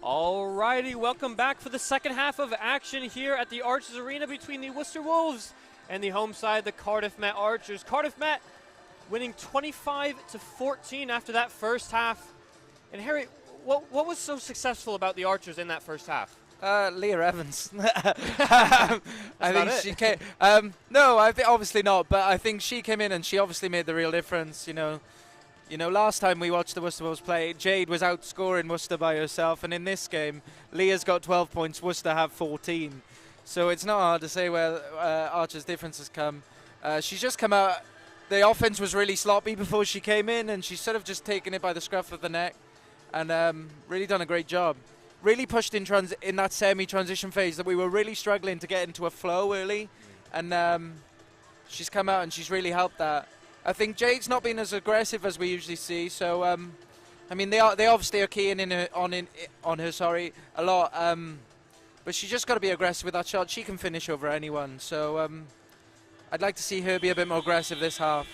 Alrighty, welcome back for the second half of action here at the Archers Arena between the Worcester Wolves and the home side, the Cardiff Met Archers. Cardiff Met winning 25-14 after that first half. And Harry, what was so successful about the Archers in that first half? Leah Evans. I think she came. No, obviously not. But I think she came in and she obviously made the real difference. You know, last time we watched the Worcester Wolves play, Jade was outscoring Worcester by herself, and in this game, Leah's got 12 points, Worcester have 14. So it's not hard to say where Archer's difference has come. She's just come out. The offense was really sloppy before she came in, and she's sort of just taken it by the scruff of the neck, and really done a great job. Really pushed in that semi-transition phase that we were really struggling to get into a flow early, and she's come out and she's really helped that. I think Jade's not been as aggressive as we usually see, so I mean they obviously are keying on her a lot, but she's just got to be aggressive with that shot. She can finish over anyone, so I'd like to see her be a bit more aggressive this half.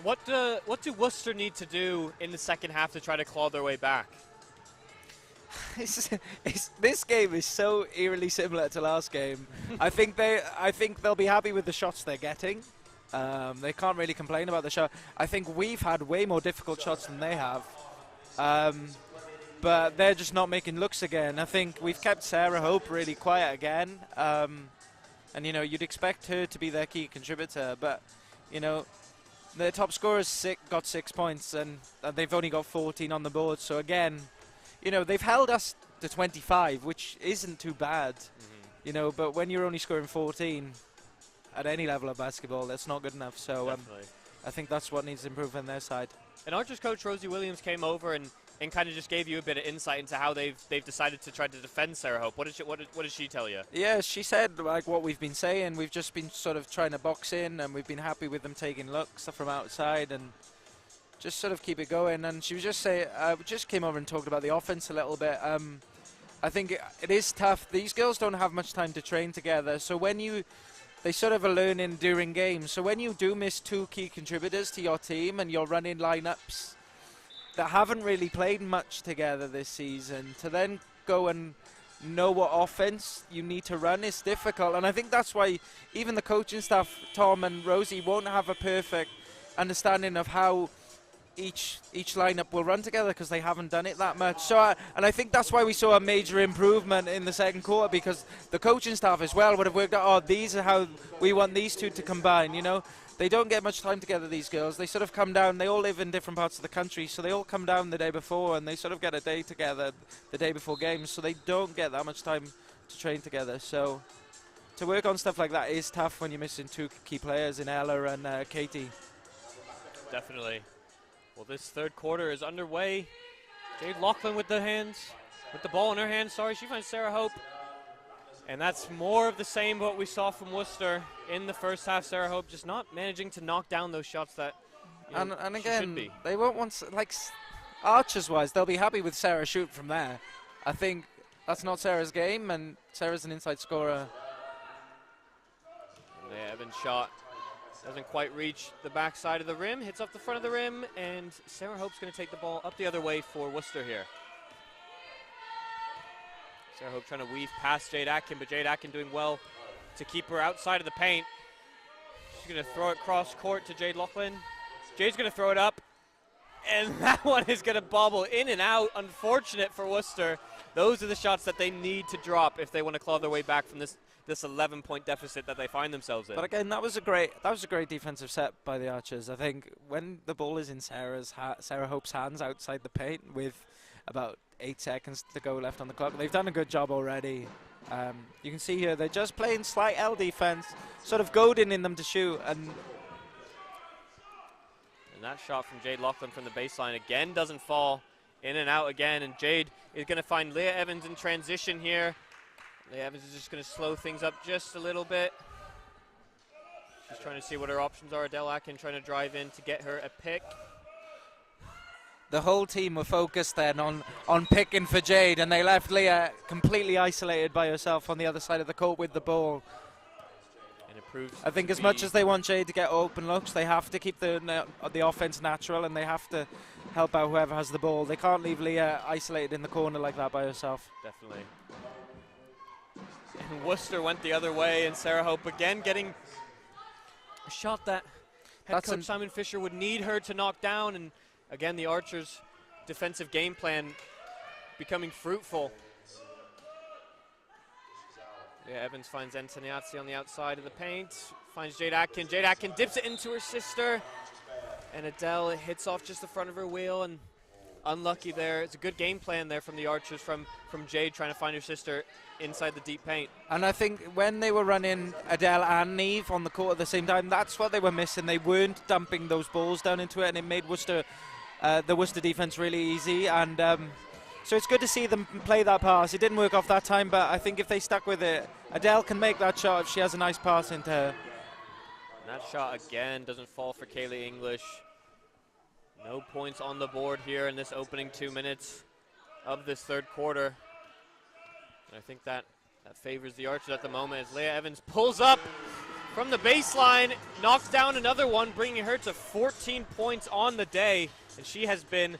What do Worcester need to do in the second half to try to claw their way back? This game is so eerily similar to last game. I think they'll be happy with the shots they're getting. They can't really complain about the shot. I think we've had way more difficult shots than they have, but they're just not making looks again. I think we've kept Sarah Hope really quiet again, and you'd expect her to be their key contributor, but their top scorer got 6 points, and they've only got 14 on the board. So again, they've held us to 25, which isn't too bad, but when you're only scoring 14 at any level of basketball, that's not good enough. So I think that's what needs to improve on their side. And Archers coach Rosie Williams came over and kind of just gave you a bit of insight into how they've decided to try to defend Sarah Hope. What did she tell you? Yeah, she said like what we've been saying. We've just been sort of trying to box in, and we've been happy with them taking looks from outside and just sort of keep it going. And she was just just came over and talked about the offense a little bit. I think it is tough. These girls don't have much time to train together, so they sort of are learning during games. So when you do miss two key contributors to your team and you're running lineups that haven't really played much together this season, to then go and know what offense you need to run is difficult. And I think that's why even the coaching staff, Tom and Rosie, won't have a perfect understanding of how each lineup will run together, because they haven't done it that much. So and I think that's why we saw a major improvement in the second quarter, because the coaching staff as well would have worked out, these are how we want these two to combine. They don't get much time together, these girls. They sort of come down. They all live in different parts of the country, so they all come down the day before, and they sort of get a day together the day before games, so they don't get that much time to train together. So to work on stuff like that is tough when you're missing two key players in Ella and Katie. Definitely. Well, this third quarter is underway. Jade Loughlin with the ball in her hands. She finds Sarah Hope. And that's more of the same what we saw from Worcester in the first half. Sarah Hope just not managing to knock down those shots that and again, should be. They won't want, Archers-wise, they'll be happy with Sarah shooting from there. I think that's not Sarah's game, and Sarah's an inside scorer. And the Evans shot doesn't quite reach the backside of the rim, hits off the front of the rim, and Sarah Hope's going to take the ball up the other way for Worcester here. Sarah Hope trying to weave past Jade Atkin, but Jade Atkin doing well to keep her outside of the paint. She's going to throw it cross court to Jade Loughlin. Jade's going to throw it up, and that one is going to bobble in and out. Unfortunate for Worcester. Those are the shots that they need to drop if they want to claw their way back from this 11-point deficit that they find themselves in. But again, that was a great defensive set by the Archers. I think when the ball is in Sarah Hope's hands outside the paint with about 8 seconds to go left on the clock, they've done a good job already. You can see here they're just playing slight L defense, sort of goading in them to shoot, and that shot from Jade Loughlin from the baseline again doesn't fall. In and out again, and Jade is going to find Leah Evans in transition here. Leah Evans is just going to slow things up just a little bit. She's trying to see what her options are. Adele Atkin trying to drive in to get her a pick. The whole team were focused then on picking for Jade, and they left Leah completely isolated by herself on the other side of the court with the ball. And a proves. I think to as much be- as they want Jade to get open looks, they have to keep the offense natural, and they have to help out whoever has the ball. They can't leave Leah isolated in the corner like that by herself. Definitely. And Worcester went the other way, and Sarah Hope again getting a shot that head coach Simon Fisher would need her to knock down, and again the Archers' defensive game plan becoming fruitful. Yeah, Evans finds Antoniazzi on the outside of the paint, finds Jade Atkin. Jade Atkin dips it into her sister, and Adele hits off just the front of her wheel, and unlucky there. It's a good game plan there from the Archers, from Jade trying to find her sister inside the deep paint. And I think when they were running Adele and Neve on the court at the same time, that's what they were missing. They weren't dumping those balls down into it, and it made Worcester, the Worcester defense really easy. And so it's good to see them play that pass. It didn't work off that time, but I think if they stuck with it, Adele can make that shot if she has a nice pass into her. And that shot again doesn't fall for Kaylee English. No points on the board here in this opening 2 minutes of this third quarter. And I think that favors the Archers at the moment as Leah Evans pulls up from the baseline, knocks down another one, bringing her to 14 points on the day. And she has been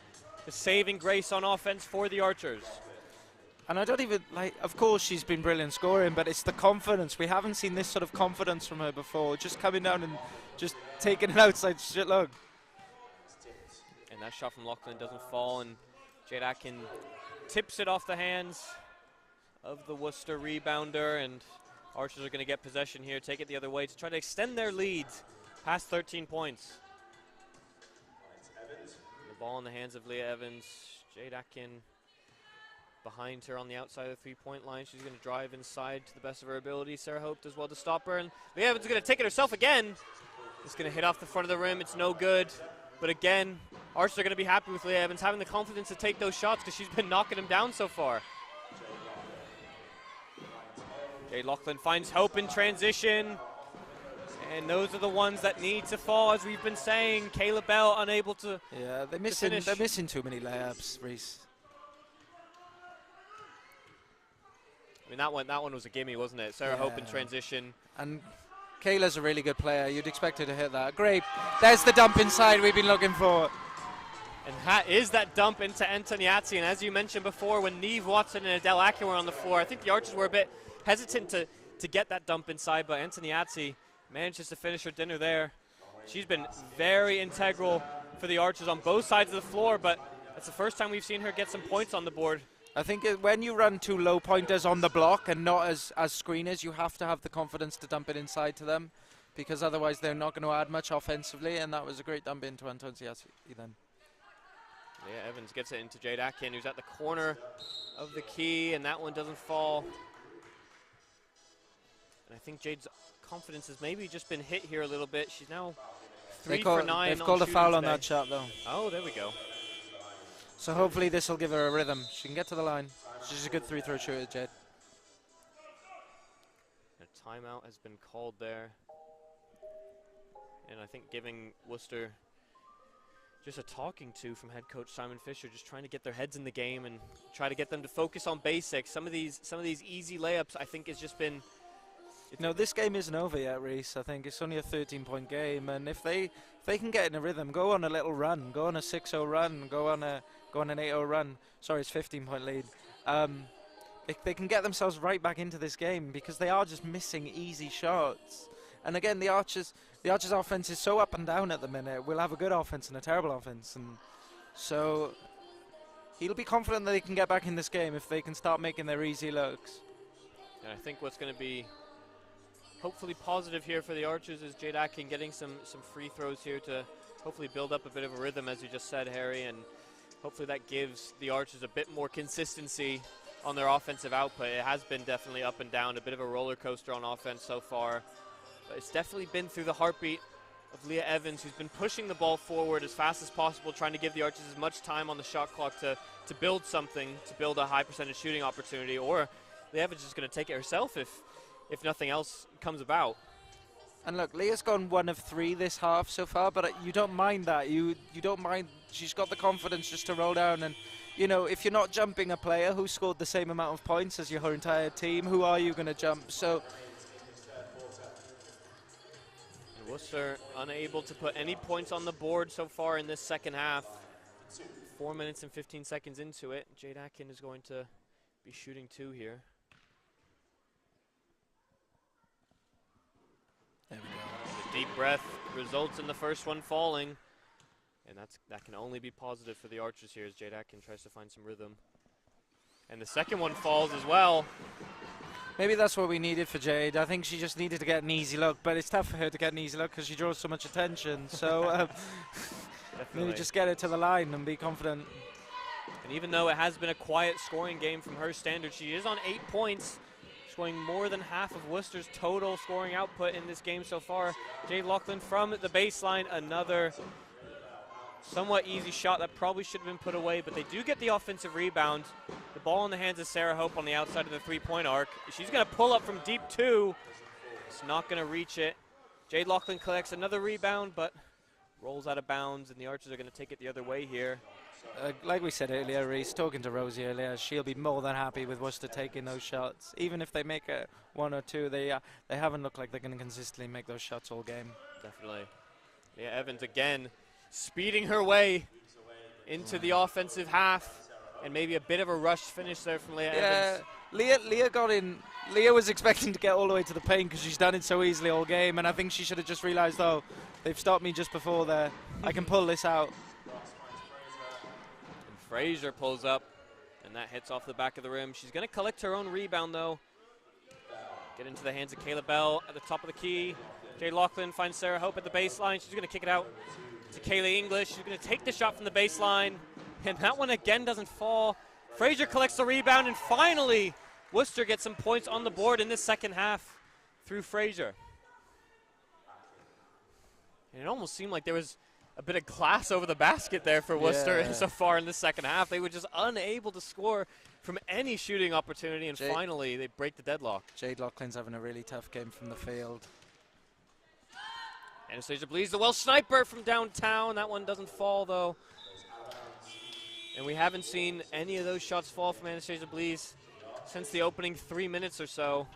the saving grace on offense for the Archers. And I don't even, of course she's been brilliant scoring, but it's the confidence. We haven't seen this sort of confidence from her before, just coming down and just taking an outside shot look. And that shot from Lachlan doesn't fall, and Jade Atkin tips it off the hands of the Worcester rebounder, and Archers are going to get possession here, take it the other way to try to extend their lead past 13 points. The ball in the hands of Leah Evans. Jade Atkin behind her on the outside of the three-point line. She's going to drive inside to the best of her ability. Sarah Hope does well to stop her, and Leah Evans is going to take it herself again. It's going to hit off the front of the rim. It's no good. But again, Archers are going to be happy with Leah Evans having the confidence to take those shots because she's been knocking them down so far. Jade Lachlan finds Hope in transition. And those are the ones that need to fall, as we've been saying. Kayla Bell unable to Yeah, they're missing too many layups, Reese. I mean, that one was a gimme, wasn't it? Sarah Hope in transition. And Kayla's a really good player. You'd expect her to hit that. Great. There's the dump inside we've been looking for. And that is that dump into Antoniazzi. And as you mentioned before, when Neve Watson and Adele Atkin were on the floor, I think the Archers were a bit hesitant to get that dump inside, but Antoniazzi manages to finish her dinner there. She's been very integral for the Archers on both sides of the floor, but it's the first time we've seen her get some points on the board. I think when you run two low pointers on the block and not as screeners, you have to have the confidence to dump it inside to them, because otherwise they're not going to add much offensively, and that was a great dump into Antoniazzi then. Yeah, Evans gets it into Jade Atkin, who's at the corner of the key, and that one doesn't fall. And I think Jade's confidence has maybe just been hit here a little bit. She's now 3 for 9. They've called a foul on that shot, though. Oh, there we go. So hopefully this will give her a rhythm. She can get to the line. She's a good three-throw shooter, Jade. A timeout has been called there. And I think giving Worcester just a talking to from head coach Simon Fisher, just trying to get their heads in the game and try to get them to focus on basics. Some of these easy layups, I think, has just been. No, this game isn't over yet, Reese. I think it's only a 13-point game, and if they can get in a rhythm, go on a little run, go on a 6-0 run, go on an 8-0 run. Sorry, it's 15-point lead. If they can get themselves right back into this game, because they are just missing easy shots. And again, the Archers' offense is so up and down at the minute. We'll have a good offense and a terrible offense, and so he'll be confident that they can get back in this game if they can start making their easy looks. And I think what's going to be hopefully positive here for the Archers is Jade Atkin getting some free throws here to hopefully build up a bit of a rhythm, as you just said, Harry, and hopefully that gives the Archers a bit more consistency on their offensive output. It has been definitely up and down, a bit of a roller coaster on offense so far. But it's definitely been through the heartbeat of Leah Evans, who's been pushing the ball forward as fast as possible, trying to give the Archers as much time on the shot clock to build something, to build a high percentage shooting opportunity, or Leah Evans is just going to take it herself if nothing else comes about. And look, Leah's gone 1 of 3 this half so far, but you don't mind that. You don't mind. She's got the confidence just to roll down. And, you know, if you're not jumping a player who scored the same amount of points as your entire team, who are you going to jump? So Worcester unable to put any points on the board so far in this second half. 4 minutes and 15 seconds into it. Jade Atkin is going to be shooting 2 here. There we go. The deep breath results in the first one falling. And that can only be positive for the Archers here as Jade Atkin tries to find some rhythm. And the second one falls as well. Maybe that's what we needed for Jade. I think she just needed to get an easy look, but it's tough for her to get an easy look because she draws so much attention. So maybe just get it to the line and be confident. And even though it has been a quiet scoring game from her standard, she is on 8 points, scoring more than half of Worcester's total scoring output in this game so far. Jade Loughlin from the baseline, another somewhat easy shot that probably should have been put away, but they do get the offensive rebound. The ball in the hands of Sarah Hope on the outside of the three-point arc. She's going to pull up from deep 2. It's not going to reach it. Jade Loughlin collects another rebound, but rolls out of bounds, and the Archers are going to take it the other way here. Like we said earlier, Reese, talking to Rosie earlier, she'll be more than happy with Worcester taking those shots. Even if they make it 1 or 2, they haven't looked like they're going to consistently make those shots all game. Definitely. Leah Evans again speeding her way into the offensive half, and maybe a bit of a rush finish there from Leah Evans. Leah got in. Leah was expecting to get all the way to the paint because she's done it so easily all game, and I think she should have just realised, oh, they've stopped me just before there. I can pull this out. And Frazier pulls up, and that hits off the back of the rim. She's going to collect her own rebound, though. Get into the hands of Kayla Bell at the top of the key. Jade Loughlin finds Sarah Hope at the baseline. She's going to kick it out to Kaylee English. She's going to take the shot from the baseline, and that one again doesn't fall. Frazier collects the rebound, and finally Worcester gets some points on the board in this second half through Frazier. And it almost seemed like there was a bit of glass over the basket there for Worcester so far in the second half. They were just unable to score from any shooting opportunity, and finally they break the deadlock. Jade Loughlin's having a really tough game from the field. Anastasia Blees, the well sniper from downtown. That one doesn't fall, though. And we haven't seen any of those shots fall from Anastasia Blees since the opening 3 minutes or so.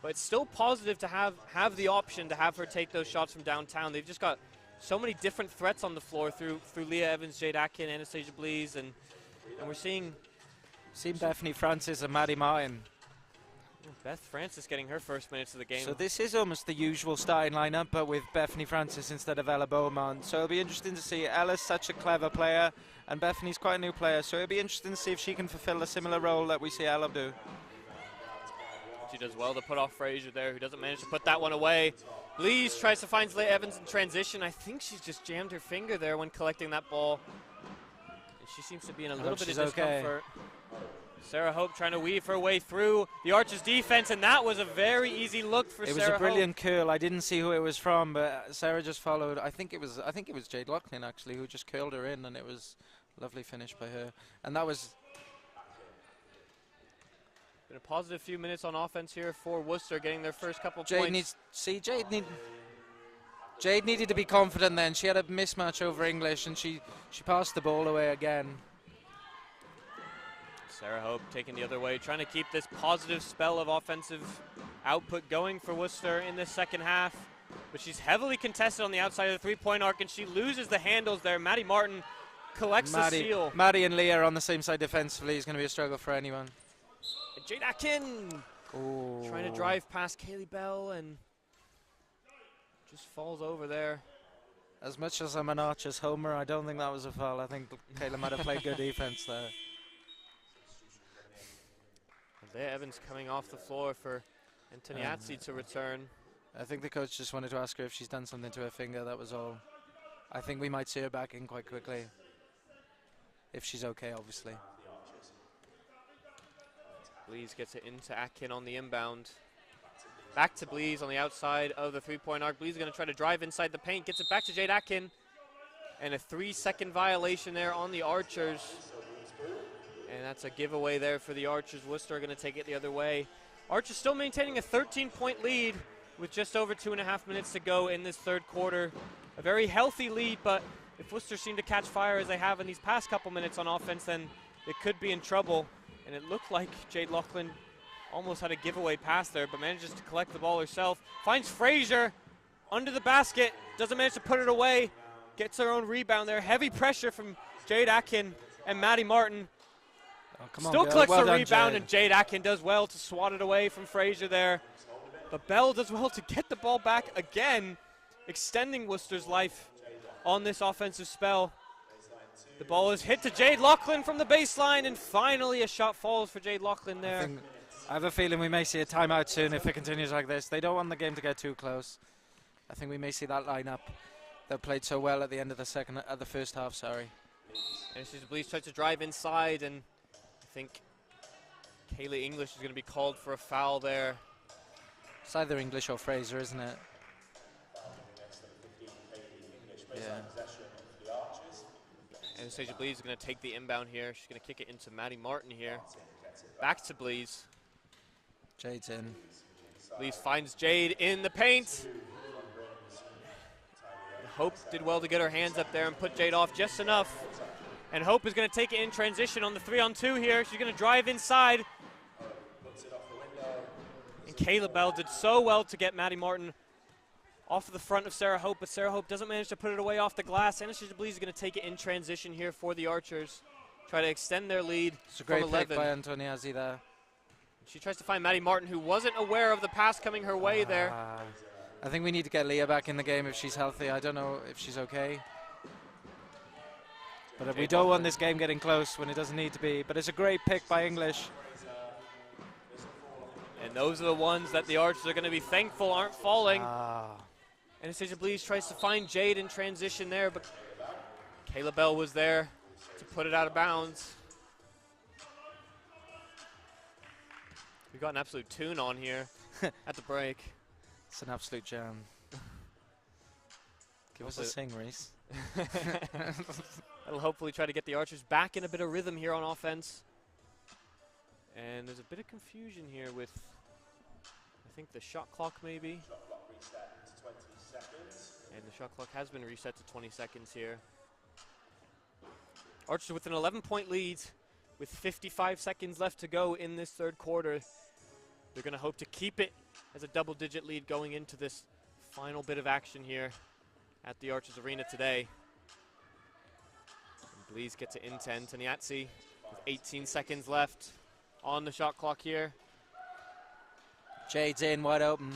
But it's still positive to have the option to have her take those shots from downtown. They've just got so many different threats on the floor through Leah Evans, Jade Atkin, Anastasia Blees, and we're seeing Bethany Francis and Maddie Martin. Beth Francis getting her first minutes of the game. So this is almost the usual starting lineup, but with Bethany Francis instead of Ella Beaumont. So it'll be interesting to see. Ella's such a clever player, and Bethany's quite a new player. So it'll be interesting to see if she can fulfill a similar role that we see Ella do. She does well to put off Frazier there, who doesn't manage to put that one away. Blees tries to find Leah Evans in transition. I think she's just jammed her finger there when collecting that ball. And she seems to be in a little bit of discomfort. Okay. Sarah Hope trying to weave her way through the Archers' defense, and that was a very easy look for Sarah Hope. It was a brilliant curl. I didn't see who it was from, but Sarah just followed. I think it was Jade Loughlin actually who just curled her in, and it was a lovely finish by her. And that was been a positive few minutes on offense here for Worcester, getting their first couple points. Jade needed to be confident then. She had a mismatch over English, and she passed the ball away again. Sarah Hope taking the other way, trying to keep this positive spell of offensive output going for Worcester in this second half. But she's heavily contested on the outside of the three-point arc, and she loses the handles there. Maddie Martin collects the steal. Maddie and Leah are on the same side defensively. It's going to be a struggle for anyone. And Jade Atkin trying to drive past Kaylee Bell and just falls over there. As much as I'm an Archers homer, I don't think that was a foul. I think Kayla might have played good defense there. Leah Evans coming off the floor for Antoniazzi to return. I think the coach just wanted to ask her if she's done something to her finger, that was all. I think we might see her back in quite quickly. If she's okay, obviously. Blees gets it into Atkin on the inbound. Back to Blees on the outside of the three-point arc. Blees is going to try to drive inside the paint, gets it back to Jade Atkin. And a 3-second violation there on the Archers. And that's a giveaway there for the Archers. Worcester are going to take it the other way. Archers still maintaining a 13-point lead with just over 2.5 minutes to go in this third quarter. A very healthy lead, but if Worcester seem to catch fire as they have in these past couple minutes on offense, then it could be in trouble. And it looked like Jade Loughlin almost had a giveaway pass there, but manages to collect the ball herself. Finds Frazier, under the basket, doesn't manage to put it away, gets her own rebound there. Heavy pressure from Jade Atkin and Maddie Martin. Oh, come Still on, collects well a done, rebound, Jade. and Jade Atkin does well to swat it away from Fraser there. But Bell does well to get the ball back again, extending Worcester's life on this offensive spell. The ball is hit to Jade Loughlin from the baseline, and finally a shot falls for Jade Loughlin there. I have a feeling we may see a timeout soon if it continues like this. They don't want the game to get too close. I think we may see that lineup that played so well at the end of the first half. Sorry. And Anastasia Blease tries to drive inside, and I think Kaylee English is going to be called for a foul there. It's either English or Fraser, isn't it? Yeah. Anastasia Blease is going to take the inbound here. She's going to kick it into Maddie Martin here. Back to Blease. Jade's in. Blease finds Jade in the paint. Hope did well to get her hands up there and put Jade off just enough. And Hope is going to take it in transition on the 3-on-2 here. She's going to drive inside. And Kayla Bell did so well to get Maddie Martin off of the front of Sarah Hope, but Sarah Hope doesn't manage to put it away off the glass. Anastasia Blease is going to take it in transition here for the Archers. Try to extend their lead It's a great from pick 11. by Antoniazzi there. She tries to find Maddie Martin, who wasn't aware of the pass coming her way there. I think we need to get Leah back in the game if she's healthy. I don't know if she's okay. But we don't want this game getting close when it doesn't need to be. But it's a great pick by English. And those are the ones that the Archers are going to be thankful aren't falling. Anastasia Blease tries to find Jade in transition there, but Kayla Bell was there to put it out of bounds. We've got an absolute tune on here at the break. It's an absolute jam. Give us a sing, Reese. That'll hopefully try to get the Archers back in a bit of rhythm here on offense. And there's a bit of confusion here with, I think, the shot clock maybe. Shot clock reset to 20 seconds. And the shot clock has been reset to 20 seconds here. Archers with an 11-point lead with 55 seconds left to go in this third quarter. They're going to hope to keep it as a double-digit lead going into this final bit of action here at the Archers Arena today. And Blease gets it into Antoniazzi with 18 seconds left on the shot clock here. Jade's in, wide open.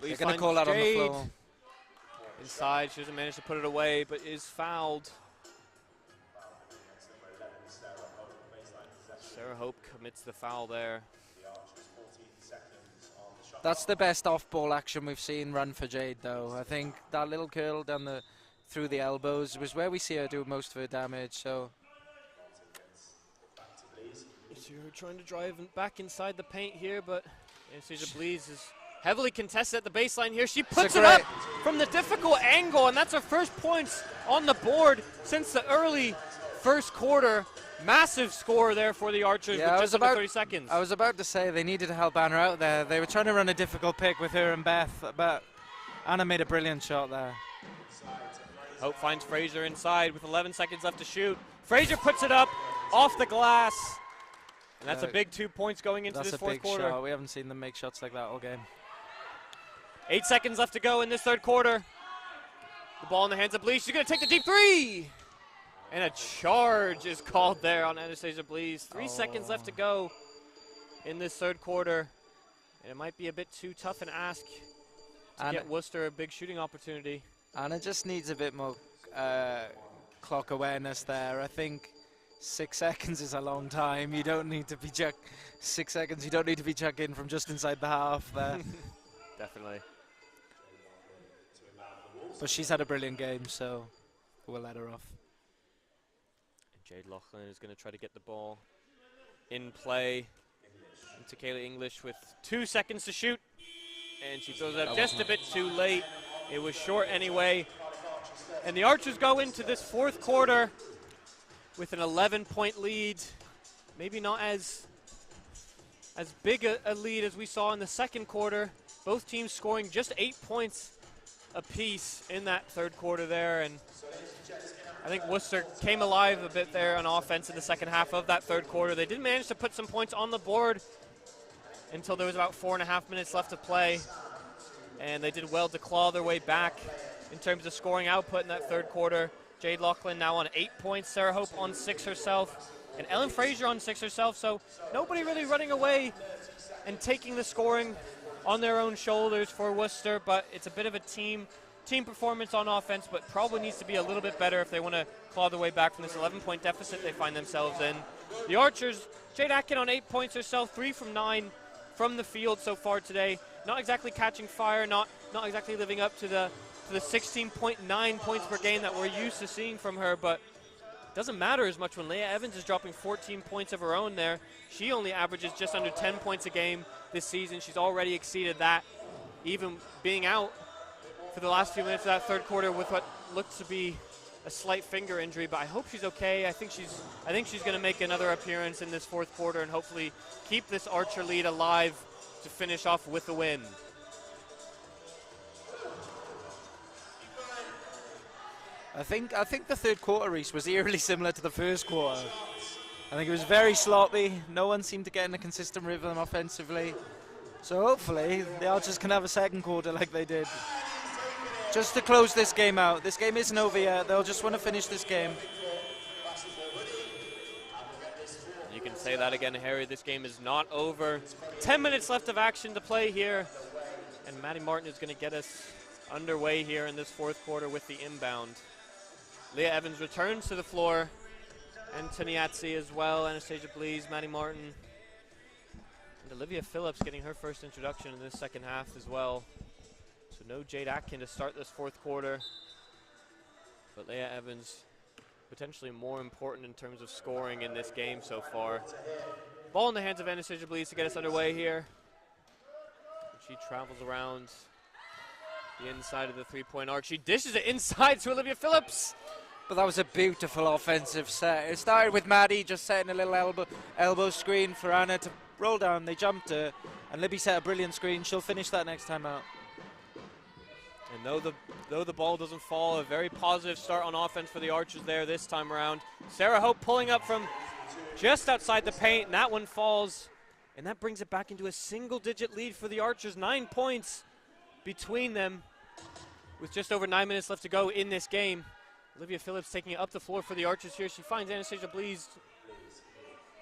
Blease They're going to finds call out on the Jade. floor. Inside, she doesn't manage to put it away, but is fouled. Sarah Hope commits the foul there. That's the best off-ball action we've seen run for Jade, though. I think that little curl down through the elbows was where we see her do most of her damage. So you're trying to drive back inside the paint here, but Anastasia Blease is heavily contested at the baseline here. She puts it up from the difficult angle, and that's her first points on the board since the early first quarter. Massive score there for the Archers with just under 30 seconds. I was about to say they needed to help Anna out there. They were trying to run a difficult pick with her and Beth, but Anna made a brilliant shot there. Hope finds Fraser inside with 11 seconds left to shoot. Fraser puts it up off the glass. And that's a big 2 points going into this fourth quarter. Shot. We haven't seen them make shots like that all game. 8 seconds left to go in this third quarter. The ball in the hands of Blease. She's going to take the deep three. And a charge is called there on Anastasia Blease. 3 seconds left to go in this third quarter. And it might be a bit too tough an ask to get Worcester a big shooting opportunity. Anna just needs a bit more clock awareness there. I think 6 seconds is a long time. You don't need to be 6 seconds. You don't need to be chucking from just inside the half there. Definitely. But she's had a brilliant game, so we'll let her off. Jade Loughlin is going to try to get the ball in play into Kaylee English with 2 seconds to shoot. And she throws it up just a bit too late. It was short anyway. And the Archers go into this fourth quarter with an 11-point lead. Maybe not as big a lead as we saw in the second quarter. Both teams scoring just 8 points apiece in that third quarter there. And I think Worcester came alive a bit there on offense in the second half of that third quarter. They did manage to put some points on the board until there was about 4.5 minutes left to play. and they did well to claw their way back in terms of scoring output in that third quarter. Jade Loughlin now on 8 points, Sarah Hope on 6 herself, and Ellen Fraser on 6 herself, so nobody really running away and taking the scoring on their own shoulders for Worcester, but it's a bit of a team performance on offense, but probably needs to be a little bit better if they want to claw their way back from this 11-point deficit they find themselves in. The Archers, Jade Atkin on 8 points herself, 3 from 9 from the field so far today. Not exactly catching fire, not exactly living up to the 16.9 points per game that we're used to seeing from her, but it doesn't matter as much when Leah Evans is dropping 14 points of her own there. She only averages just under 10 points a game this season. She's already exceeded that, even being out for the last few minutes of that third quarter with what looks to be a slight finger injury, but I hope she's okay. I think she's going to make another appearance in this fourth quarter and hopefully keep this Archer lead alive to finish off with the win. I think the third quarter, Reese, was eerily similar to the first quarter. I think it was very sloppy. No one seemed to get in a consistent rhythm offensively. So hopefully the Archers can have a second quarter like they did, just to close this game out. This game isn't over yet. They'll just want to finish this game. You can say that again, Harry. This game is not over. 10 minutes left of action to play here, and Maddie Martin is going to get us underway here in this fourth quarter with the inbound. Leah Evans returns to the floor, and Taniatzi as well, Anastasia Blees, Maddie Martin, and Olivia Phillips getting her first introduction in this second half as well. So no Jade Atkin to start this fourth quarter, but Leah Evans potentially more important in terms of scoring in this game so far. Ball in the hands of Anastasia Blees to get us underway here. She travels around the inside of the three-point arc. She dishes it inside to Olivia Phillips. But that was a beautiful offensive set. It started with Maddie just setting a little elbow screen for Anna to roll down. They jumped her, and Libby set a brilliant screen. She'll finish that next time out. And though the ball doesn't fall, a very positive start on offense for the Archers there this time around. Sarah Hope pulling up from just outside the paint, and that one falls. And that brings it back into a single-digit lead for the Archers. 9 points between them with just over 9 minutes left to go in this game. Olivia Phillips taking it up the floor for the Archers here. She finds Anastasia Blees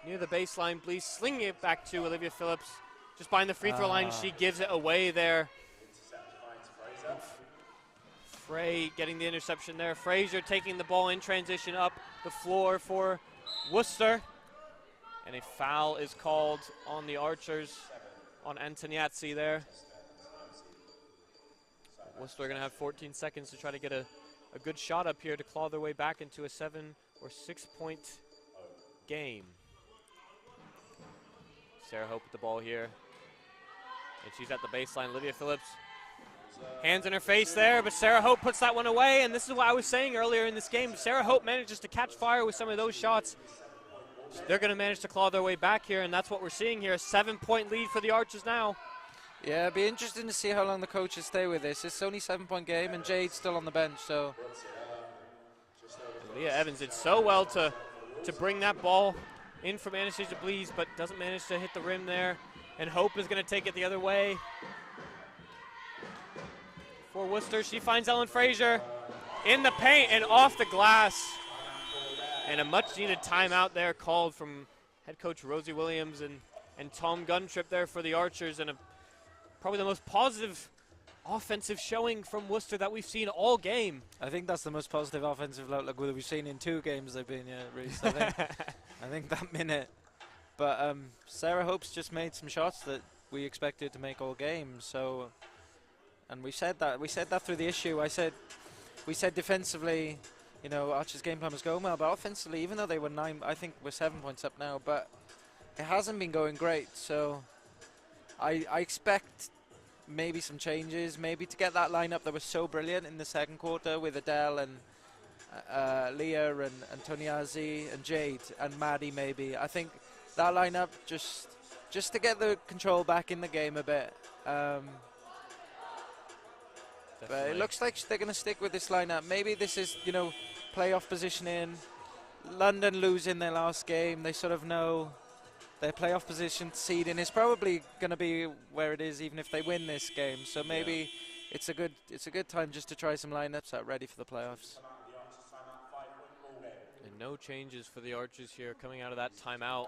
near the baseline. Blees slinging it back to Olivia Phillips. Just behind the free throw line, she gives it away there. Frey getting the interception there. Fraser taking the ball in transition up the floor for Worcester. And a foul is called on the Archers, on Antoniazzi there. Worcester are going to have 14 seconds to try to get a good shot up here to claw their way back into a 7 or 6 point game. Sarah Hope with the ball here. And she's at the baseline. Olivia Phillips, hands in her face there, but Sarah Hope puts that one away. And this is what I was saying earlier in this game. Sarah Hope manages to catch fire with some of those shots. They're going to manage to claw their way back here, and that's what we're seeing here. A 7-point lead for the Archers now. Yeah, it'll be interesting to see how long the coaches stay with this. It's only a 7-point game, and Jade's still on the bench, so. And Leah Evans did so well to bring that ball in from Anastasia Blees, but doesn't manage to hit the rim there. And Hope is going to take it the other way. For Worcester, she finds Ellen Fraser in the paint and off the glass. And a much-needed timeout there called from head coach Rosie Williams and Tom Guntrip there for the Archers, and probably the most positive offensive showing from Worcester that we've seen all game. I think that's the most positive offensive outlook we've seen in 2 games they've been here, Reece. I think that minute. But Sarah Hope's just made some shots that we expected to make all game. So, and we said that through the issue. We said defensively, you know, Archer's game plan was going well, but offensively, even though they were 9, I think we're 7 points up now, but it hasn't been going great. So I expect maybe some changes, maybe to get that lineup that was so brilliant in the second quarter with Adele and Leah and Toniazzi and Jade and Maddie maybe. I think that lineup just to get the control back in the game a bit. But it looks like they're going to stick with this lineup. Maybe this is, you know, playoff positioning. London losing their last game. They sort of know their playoff position seeding is probably going to be where it is even if they win this game. So maybe it's a good time just to try some lineups out ready for the playoffs. And no changes for the Archers here coming out of that timeout.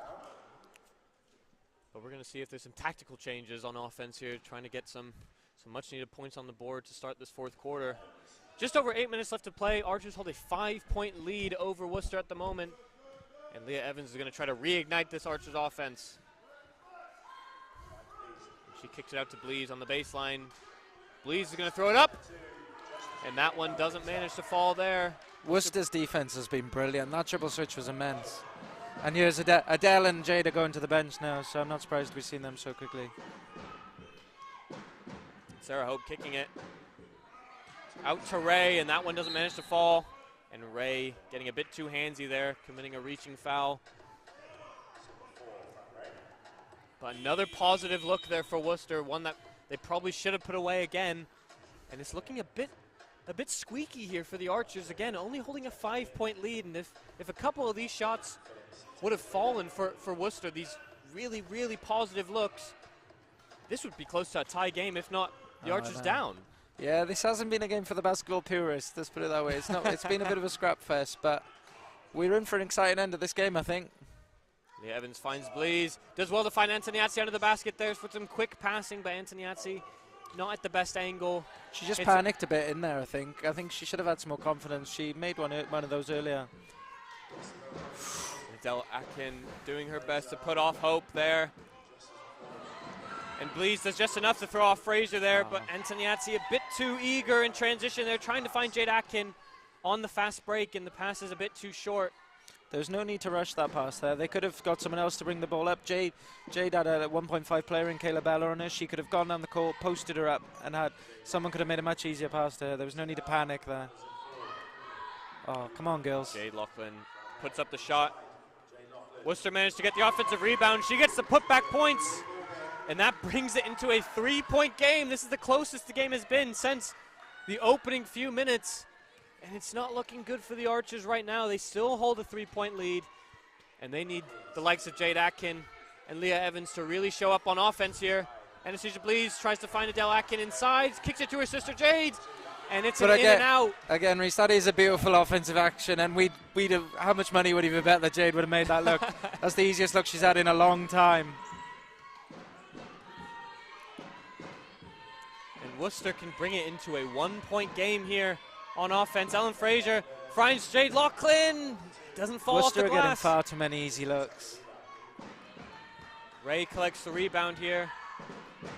But we're going to see if there's some tactical changes on offense here, trying to get some much needed points on the board to start this fourth quarter. Just over 8 minutes left to play. Archers hold a 5-point lead over Worcester at the moment. And Leah Evans is going to try to reignite this Archers offense. She kicks it out to Blees on the baseline. Blees is going to throw it up. And that one doesn't manage to fall there. Worcester's defense has been brilliant. That triple switch was immense. And here's Adele and Jade are going to the bench now, so I'm not surprised we've seen them so quickly. Sarah Hope kicking it out to Ray, and that one doesn't manage to fall. And Ray getting a bit too handsy there, committing a reaching foul. But another positive look there for Worcester, one that they probably should have put away again. And it's looking a bit squeaky here for the Archers. Again, only holding a 5-point lead, and if a couple of these shots would have fallen for Worcester, these really, really positive looks, this would be close to a tie game, if not the Archers down. Yeah, this hasn't been a game for the basketball purists, let's put it that way. It's not. It's been a bit of a scrap fest, but we're in for an exciting end of this game, I think. Leah Evans finds Blees, does well to find Antoniazzi under the basket there for some quick passing by Antoniazzi. Not at the best angle. She just panicked a bit in there, I think. I think she should have had some more confidence. She made one of those earlier. Adele Atkin doing her best to put off Hope there. And Blees does just enough to throw off Fraser there, but Antoniazzi a bit too eager in transition. They're trying to find Jade Atkin on the fast break, and the pass is a bit too short. There's no need to rush that pass there. They could have got someone else to bring the ball up. Jade had a 1.5 player in Kayla Bella on her. She could have gone down the court, posted her up, and someone could have made a much easier pass to her. There was no need to panic there. Oh, come on, girls. Jade Loughlin puts up the shot. Worcester managed to get the offensive rebound. She gets the putback points, and that brings it into a 3-point game. This is the closest the game has been since the opening few minutes. And it's not looking good for the Archers right now. They still hold a 3-point lead, and they need the likes of Jade Atkin and Leah Evans to really show up on offense here. Anastasia Blees tries to find Adele Atkin inside, kicks it to her sister Jade, and it's an in and out. Again, Reece, that is a beautiful offensive action, and we'd have, how much money would you bet that Jade would have made that look? That's the easiest look she's had in a long time. And Worcester can bring it into a 1-point game here on offense. Ellen Fraser finds Jade Loughlin. Doesn't fall off the glass. Worcester are getting far too many easy looks. Ray collects the rebound here.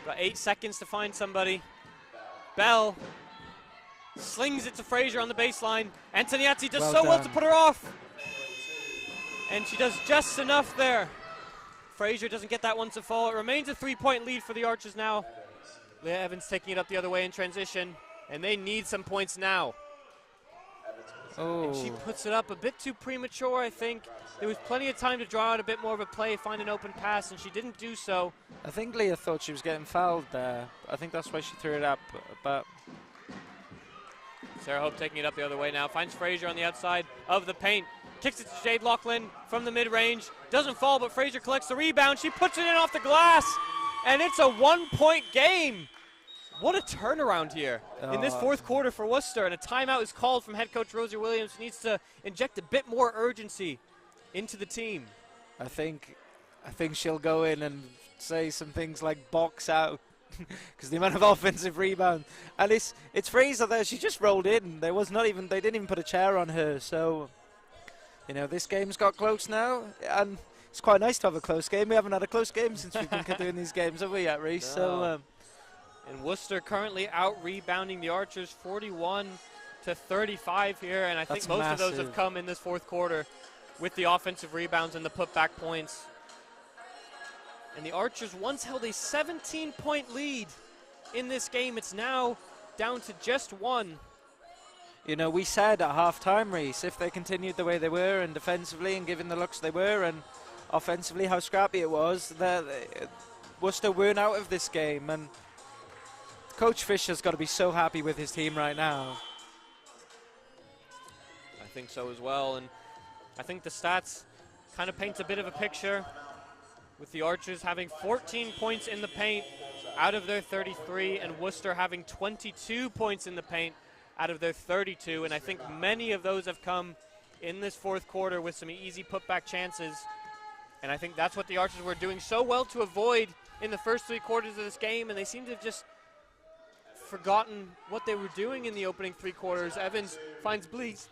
Got 8 seconds to find somebody. Bell slings it to Fraser on the baseline. Antoniazzi does well to put her off. And she does just enough there. Fraser doesn't get that one to fall. It remains a 3-point lead for the Archers now. Leah Evans taking it up the other way in transition. And they need some points now. Oh. And she puts it up a bit too premature, I think. There was plenty of time to draw out a bit more of a play, find an open pass, and she didn't do so. I think Leah thought she was getting fouled there. I think that's why she threw it up. But Sarah Hope taking it up the other way now. Finds Fraser on the outside of the paint. Kicks it to Jade Loughlin from the mid-range. Doesn't fall, but Fraser collects the rebound. She puts it in off the glass, and it's a 1-point game. What a turnaround here in this fourth quarter for Worcester, and a timeout is called from head coach Rosie Williams, who needs to inject a bit more urgency into the team. I think she'll go in and say some things like box out because the amount of offensive rebound. And it's Fraser there. She just rolled in. They didn't even put a chair on her. So, this game's got close now, and it's quite nice to have a close game. We haven't had a close game since we've been doing these games, have we yet, Reece? No. So. And Worcester currently out-rebounding the Archers 41-35 here, and I think most of those have come in this fourth quarter with the offensive rebounds and the putback points. And the Archers once held a 17-point lead in this game. It's now down to just 1. We said at half-time, Reece, if they continued the way they were and defensively and given the looks they were and offensively how scrappy it was, that Worcester weren't out of this game. And Coach Fisher's got to be so happy with his team right now. I think so as well, and I think the stats kind of paint a bit of a picture with the Archers having 14 points in the paint out of their 33, and Worcester having 22 points in the paint out of their 32, and I think many of those have come in this fourth quarter with some easy putback chances, and I think that's what the Archers were doing so well to avoid in the first 3 quarters of this game, and they seem to have just forgotten what they were doing in the opening 3 quarters. Evans finds Blees,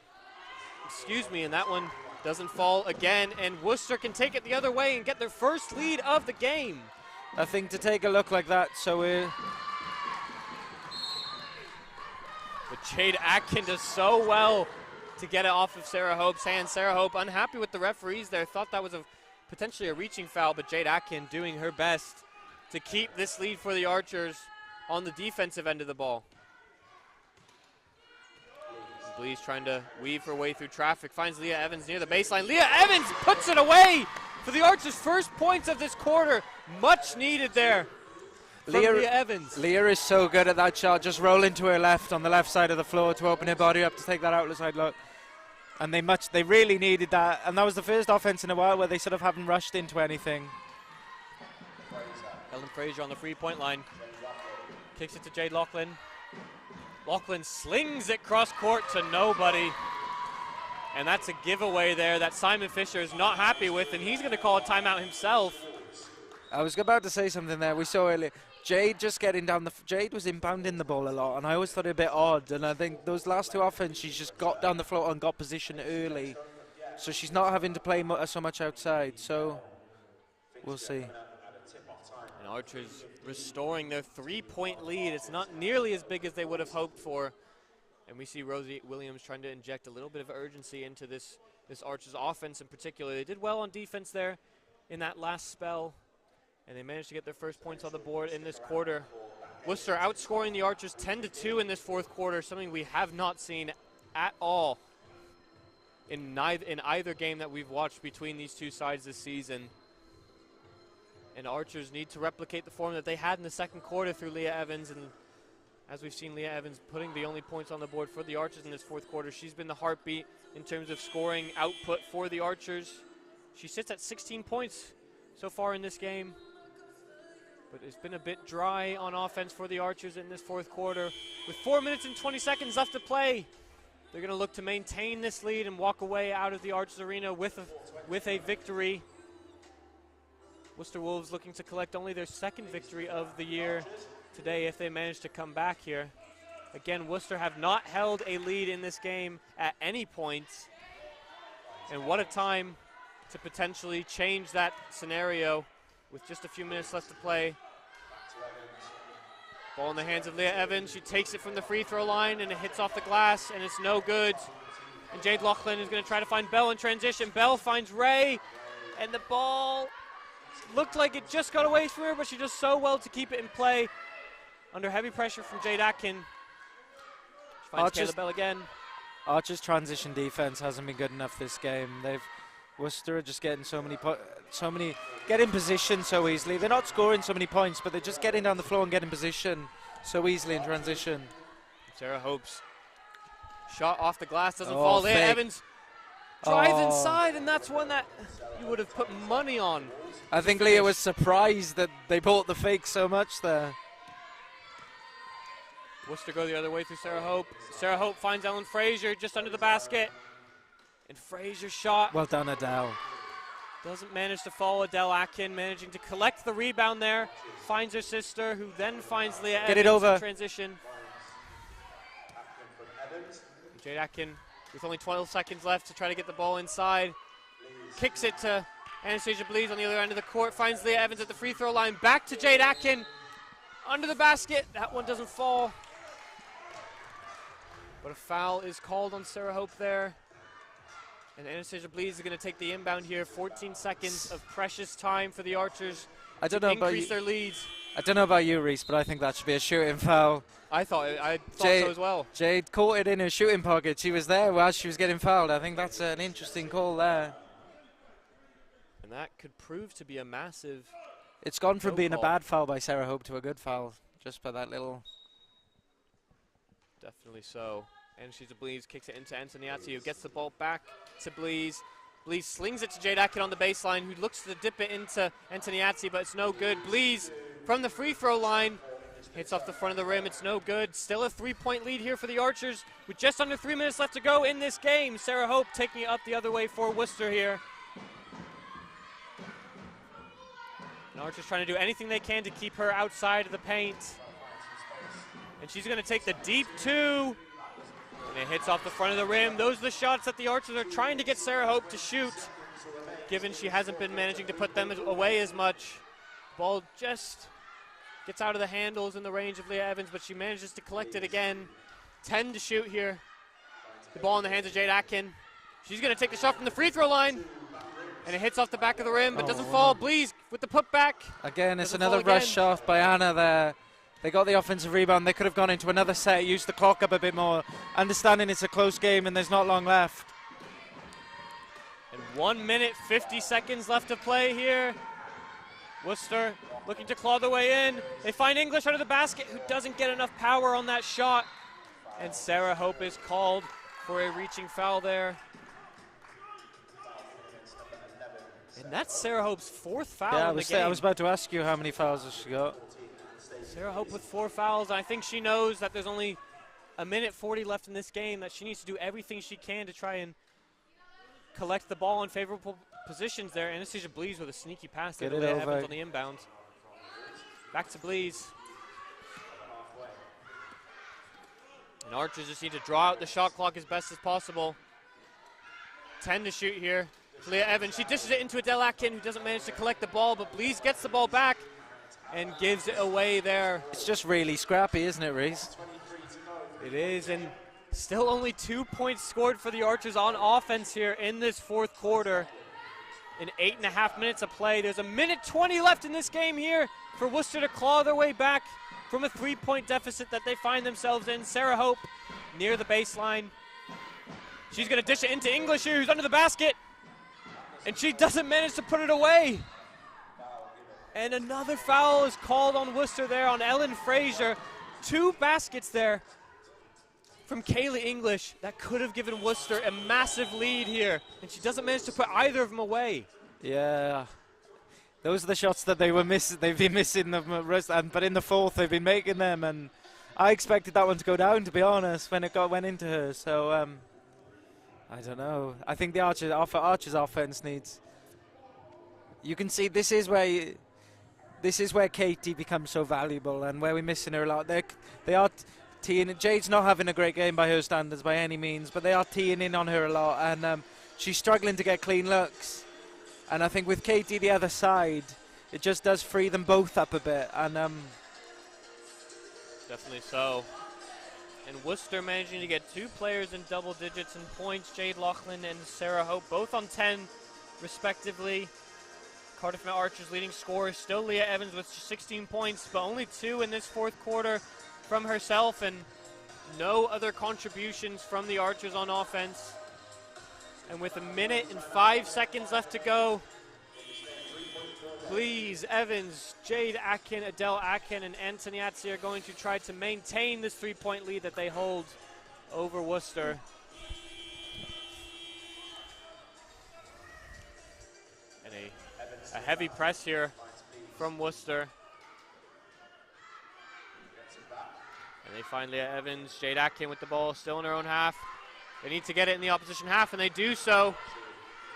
and that one doesn't fall again, and Worcester can take it the other way and get their first lead of the game. I think to take a look like that, so But Jade Atkin does so well to get it off of Sarah Hope's hands. Sarah Hope unhappy with the referees there, thought that was potentially a reaching foul, but Jade Atkin doing her best to keep this lead for the Archers on the defensive end of the ball. Blees trying to weave her way through traffic, finds Leah Evans near the baseline. Leah Evans puts it away for the Archers' first points of this quarter. Much needed there from Leah Evans. Leah is so good at that shot, just rolling to her left on the left side of the floor to open her body up to take that outlet side look. And they really needed that, and that was the first offense in a while where they sort of haven't rushed into anything. Ellen Frazier on the free-point line. Kicks it to Jade Laughlin. Laughlin slings it cross-court to nobody. And that's a giveaway there that Simon Fisher is not happy with, and he's going to call a timeout himself. I was about to say something there. We saw earlier, Jade just getting down Jade was inbounding the ball a lot, and I always thought it a bit odd. And I think those last 2 offenses, she's just got down the floor and got position early. So she's not having to play so much outside. So we'll see. And Archers restoring their 3-point lead. It's not nearly as big as they would have hoped for. And we see Rosie Williams trying to inject a little bit of urgency into this Archers offense in particular. They did well on defense there in that last spell, and they managed to get their first points on the board in this quarter. Worcester outscoring the Archers 10-2 in this fourth quarter, something we have not seen at all in either game that we've watched between these two sides this season. And Archers need to replicate the form that they had in the second quarter through Leah Evans. And as we've seen Leah Evans putting the only points on the board for the Archers in this fourth quarter, she's been the heartbeat in terms of scoring output for the Archers. She sits at 16 points so far in this game. But it's been a bit dry on offense for the Archers in this fourth quarter. With 4 minutes and 20 seconds left to play, they're going to look to maintain this lead and walk away out of the Archers arena with a victory. Worcester Wolves looking to collect only their second victory of the year today if they manage to come back here. Again, Worcester have not held a lead in this game at any point. And what a time to potentially change that scenario with just a few minutes left to play. Ball in the hands of Leah Evans. She takes it from the free throw line and it hits off the glass and it's no good. And Jade Laughlin is going to try to find Bell in transition. Bell finds Ray and the ball looked like it just got away from her, but she does so well to keep it in play under heavy pressure from Jade Atkin. She finds Kayla Bell again. Archer's transition defense hasn't been good enough this game. Worcester are just getting get in position so easily. They're not scoring so many points, but they're just getting down the floor and getting position so easily in transition. Sarah Hope's shot off the glass doesn't fall. Leah Evans drives inside, and that's one that you would have put money on. I think Leah was surprised that they bought the fake so much there. Worcester go the other way through Sarah Hope. Sarah Hope finds Ellen Frazier just under the basket. And Frazier's shot. Well done, Adele. Doesn't manage to fall. Adele Atkin managing to collect the rebound there. Finds her sister, who then finds Leah Evans it over. in transition. Jade Atkin with only 12 seconds left to try to get the ball inside. Kicks it to Anastasia Blees on the other end of the court. Finds Leah Evans at the free throw line. Back to Jade Atkin. Under the basket. That one doesn't fall. But a foul is called on Sarah Hope there. And Anastasia Blees is going to take the inbound here. 14 seconds of precious time for the Archers to increase their leads. I don't know about you, Reese, but I think that should be a shooting foul. I thought so as well. Jade caught it in her shooting pocket. She was there while she was getting fouled. I think that's an interesting call there. And that could prove to be a massive It's gone from being a bad foul by Sarah Hope to a good foul, just by that little. Definitely so. Anastasia Blees kicks it into Antoniazzi, who gets the ball back to Blees. Blees slings it to Jade Atkin on the baseline, who looks to dip it into Antoniazzi, but it's no good. Blees from the free throw line. Hits off the front of the rim. It's no good. Still a 3-point lead here for the Archers with just under 3 minutes left to go in this game. Sarah Hope taking it up the other way for Worcester here. And Archers trying to do anything they can to keep her outside of the paint. And she's going to take the deep 2. And it hits off the front of the rim. Those are the shots that the Archers are trying to get Sarah Hope to shoot, given she hasn't been managing to put them away as much. Ball just gets out of the handles in the range of Leah Evans, but she manages to collect it again. 10 to shoot here. The ball in the hands of Jade Atkin. She's going to take the shot from the free throw line. And it hits off the back of the rim, but doesn't fall. Blees with the putback. Again, it's another rush shot by Anna there. They got the offensive rebound. They could have gone into another set, used the clock up a bit more, understanding it's a close game and there's not long left. And 1 minute, 50 seconds left to play here. Worcester looking to claw their way in. They find English under the basket, who doesn't get enough power on that shot. And Sarah Hope is called for a reaching foul there. And that's Sarah Hope's 4th foul in the game. I was about to ask you how many fouls has she got. Sarah Hope with 4 fouls. I think she knows that there's only a minute 40 left in this game, that she needs to do everything she can to try and collect the ball in favorable positions there. Anastasia Blees with a sneaky pass there to Leah Evans on the inbound. Back to Blees. And Archers just need to draw out the shot clock as best as possible. 10 to shoot here. Leah Evans, she dishes it into Adele Atkin, who doesn't manage to collect the ball, but Blees gets the ball back and gives it away there. It's just really scrappy, isn't it, Reese? It is, and still only 2 points scored for the Archers on offense here in this 4th quarter. In 8.5 minutes of play, there's a minute 20 left in this game here for Worcester to claw their way back from a 3-point deficit that they find themselves in. Sarah Hope near the baseline. She's going to dish it into English here, who's under the basket. And she doesn't manage to put it away. And another foul is called on Worcester there on Ellen Frazier. 2 baskets there from Kaylee English that could have given Worcester a massive lead here. And she doesn't manage to put either of them away. Yeah. Those are the shots that they've been missing them, but in the 4th they've been making them, and I expected that one to go down, to be honest, when it went into her. So I don't know. I think the Archers offense needs. You can see this is where Katie becomes so valuable, and where we're missing her a lot. They are teeing. Jade's not having a great game by her standards by any means, but they are teeing in on her a lot, and she's struggling to get clean looks. And I think with Katie the other side, it just does free them both up a bit. And definitely so. And Worcester managing to get 2 players in double digits in points, Jade Laughlin and Sarah Hope, both on 10 respectively. Cardiff Archers leading scorers, still Leah Evans with 16 points, but only 2 in this 4th quarter from herself, and no other contributions from the Archers on offense. And with 1 minute and 5 seconds left to go, Blees, Evans, Jade Atkin, Adele Atkin, and Antoniazzi are going to try to maintain this 3-point lead that they hold over Worcester. And a heavy press here from Worcester. And they find Leah Evans, Jade Atkin with the ball still in her own half. They need to get it in the opposition half, and they do so.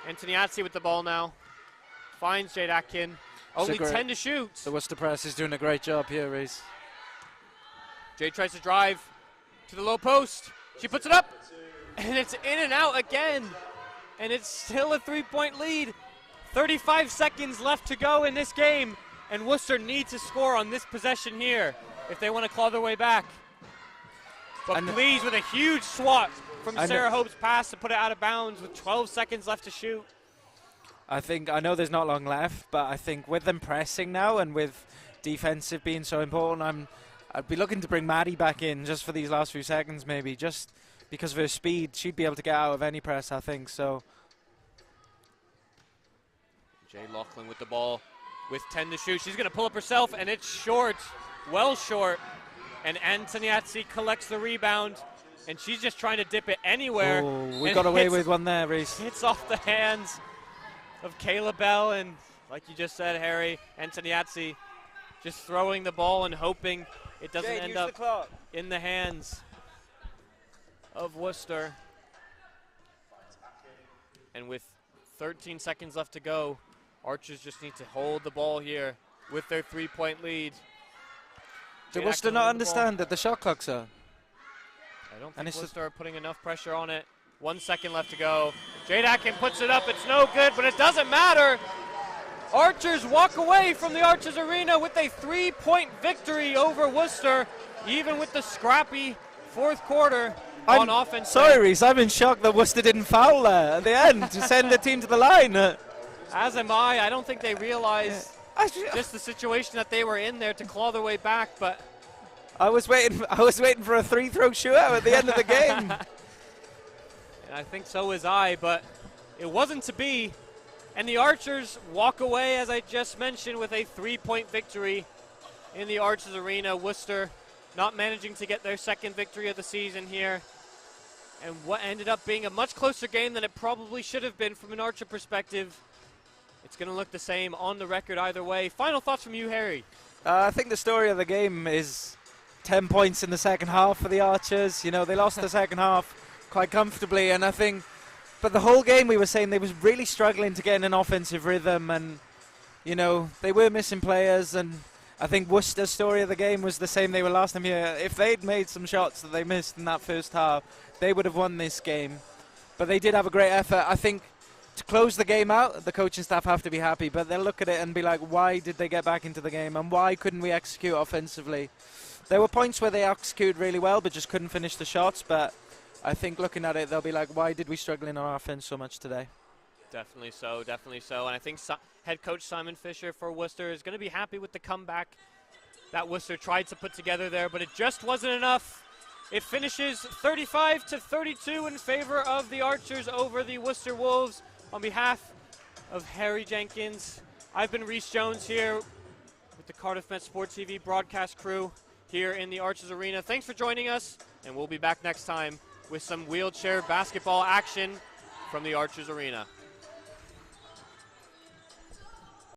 Antoniazzi with the ball now. Finds Jade Atkin. Only 10 to shoot. The Worcester press is doing a great job here, Reese. Jade tries to drive to the low post. She puts it up, and it's in and out again. And it's still a 3-point lead. 35 seconds left to go in this game, and Worcester needs to score on this possession here if they want to claw their way back. But Blees with a huge swat from Sarah Hope's pass to put it out of bounds with 12 seconds left to shoot. I know there's not long left, but I think with them pressing now and with defensive being so important, I'd be looking to bring Maddie back in just for these last few seconds, maybe, just because of her speed. She'd be able to get out of any press, I think. So Jade Laughlin with the ball with 10 to shoot. She's going to pull up herself, and it's short, well short. And Antoniazzi collects the rebound, and she's just trying to dip it anywhere. Oh, we got away with one there, Reese. Hits off the hands of Kayla Bell, and like you just said, Harry, Antoniazzi just throwing the ball and hoping it doesn't Jade, end use up the clock. in the hands of Worcester. And with 13 seconds left to go, Archers just need to hold the ball here with their 3-point lead. Do Jade Worcester Atkin not holding the ball. understand that the shot clock's on? I don't And think it's Worcester are putting enough pressure on it. 1 second left to go. Jade Atkin puts it up. It's no good, but it doesn't matter. Archers walk away from the Archers Arena with a 3-point victory over Worcester, even with the scrappy fourth quarter on offense. Sorry, Reese, I'm in shock that Worcester didn't foul there at the end to send the team to the line. As am I. I don't think they realized just the situation that they were in there to claw their way back, but I was waiting for a 3-throw shootout at the end of the game. and I think so was I, but it wasn't to be. And the Archers walk away, as I just mentioned, with a 3-point victory in the Archers Arena. Worcester not managing to get their second victory of the season here. And what ended up being a much closer game than it probably should have been from an Archer perspective. It's going to look the same on the record either way. Final thoughts from you, Harry? I think the story of the game is 10 points in the second half for the Archers. You know, they lost the second half quite comfortably, and I think, but the whole game we were saying they was really struggling to get in an offensive rhythm, and, you know, they were missing players, and I think Worcester's story of the game was the same they were last time here. If they'd made some shots that they missed in that first half, they would have won this game. But they did have a great effort. I think to close the game out, the coaching staff have to be happy, but they'll look at it and be like, why did they get back into the game, and why couldn't we execute offensively? There were points where they executed really well, but just couldn't finish the shots, but I think looking at it, they'll be like, why did we struggle in our offense so much today? Definitely so, definitely so. And I think head coach Simon Fisher for Worcester is going to be happy with the comeback that Worcester tried to put together there, but it just wasn't enough. It finishes 35-32 in favor of the Archers over the Worcester Wolves. On behalf of Harry Jenkins, I've been Reese Jones here with the Cardiff Met Sport TV broadcast crew here in the Archers Arena. Thanks for joining us, and we'll be back next time with some wheelchair basketball action from the Archers Arena.